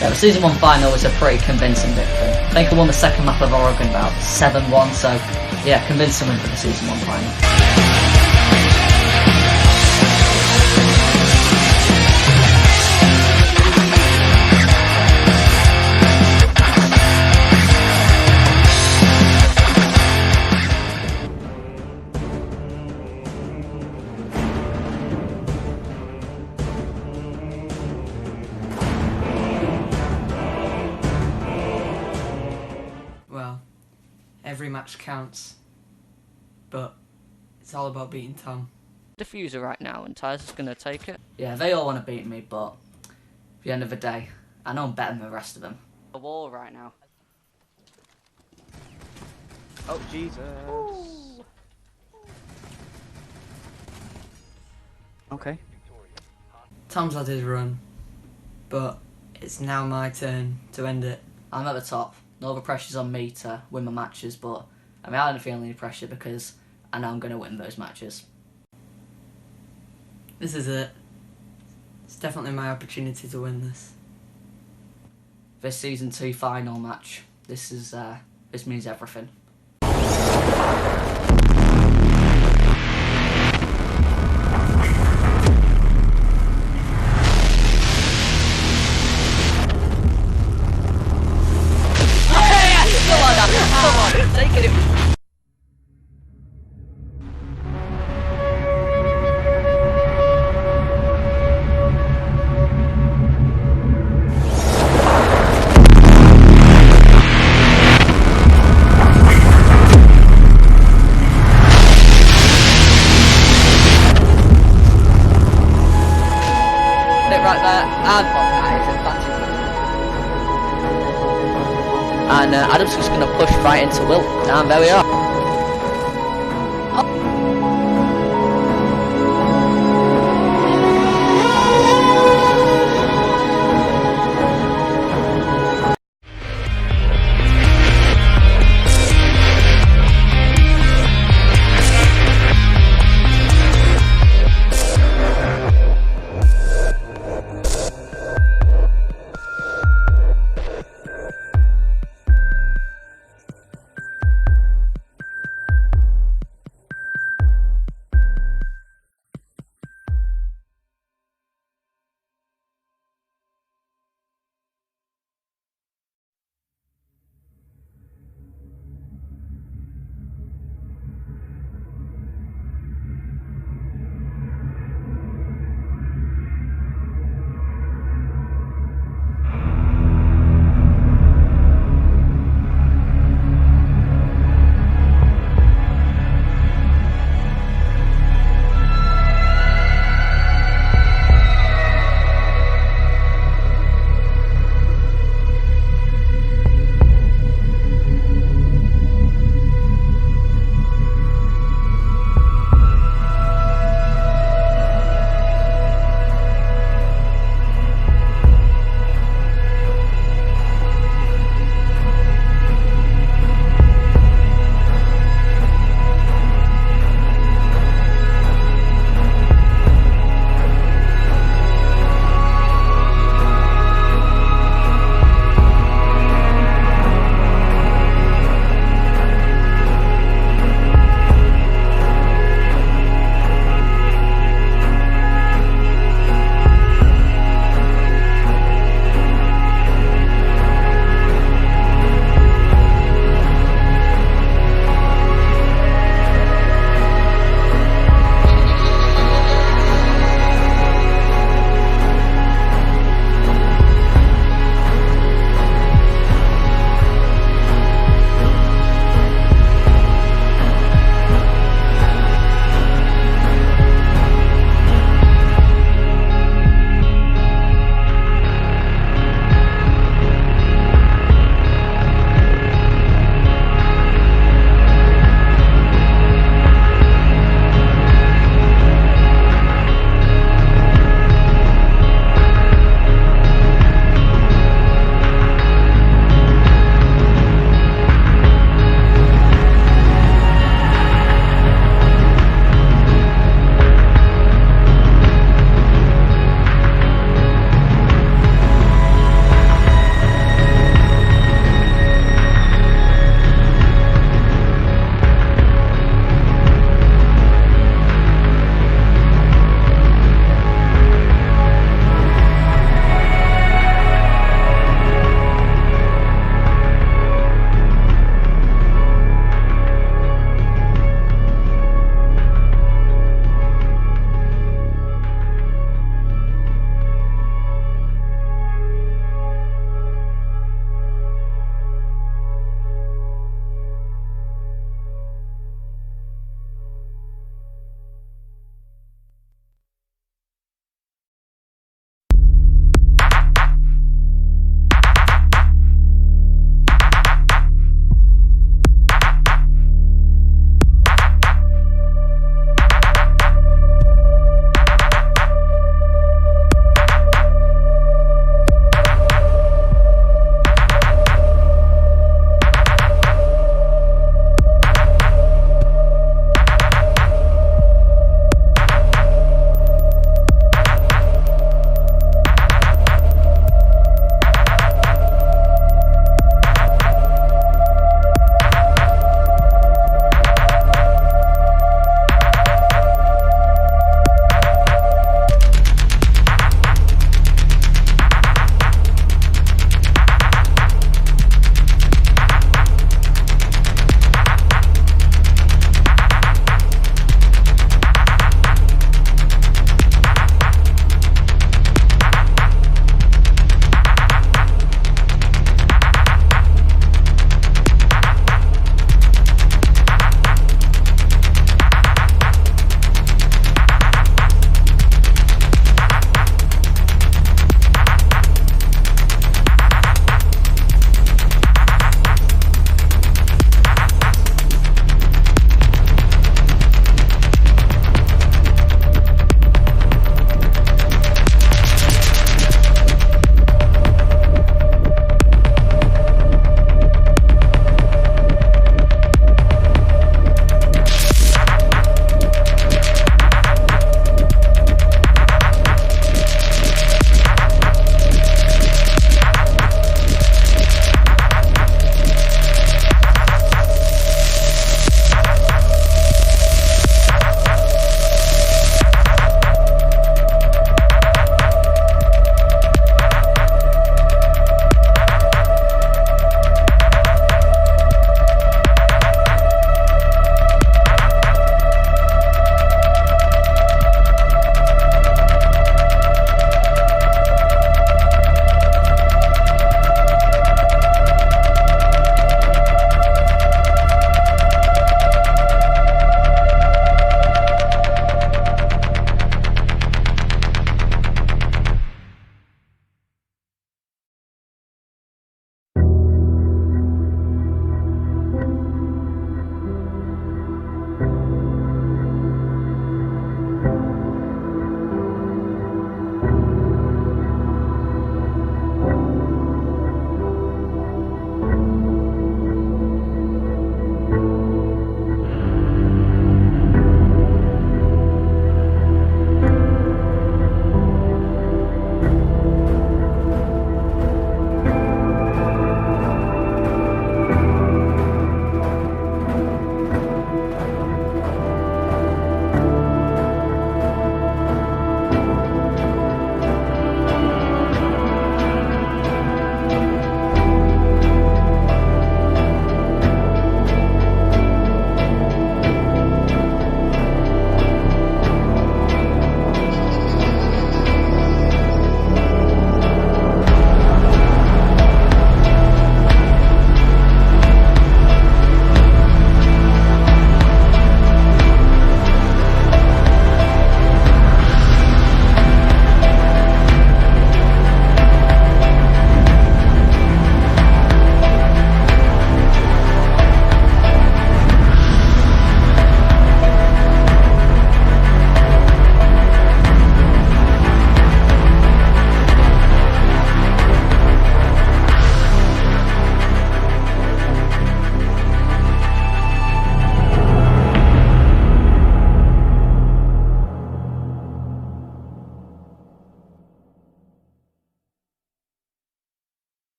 Yeah, the Season 1 final was a pretty convincing victory. I think I won the second map of Oregon about 7-1, so yeah, convincing win for the Season 1 final. Well, every match counts, but it's all about beating Tom. Diffuser right now, and Ty's just gonna take it. Yeah, they all want to beat me, but at the end of the day, I know I'm better than the rest of them. A wall right now. Oh, Jesus. Okay. Tom's had his run, but it's now my turn to end it. I'm at the top. No, the pressure's on me to win my matches, but I mean, I don't feel any pressure because I know I'm going to win those matches. This is it. It's definitely my opportunity to win this. This season 2 final match. This means everything. Come on, take it. Right there, and that is a fantastic. And Adam's just going to push right into Will, and there we are.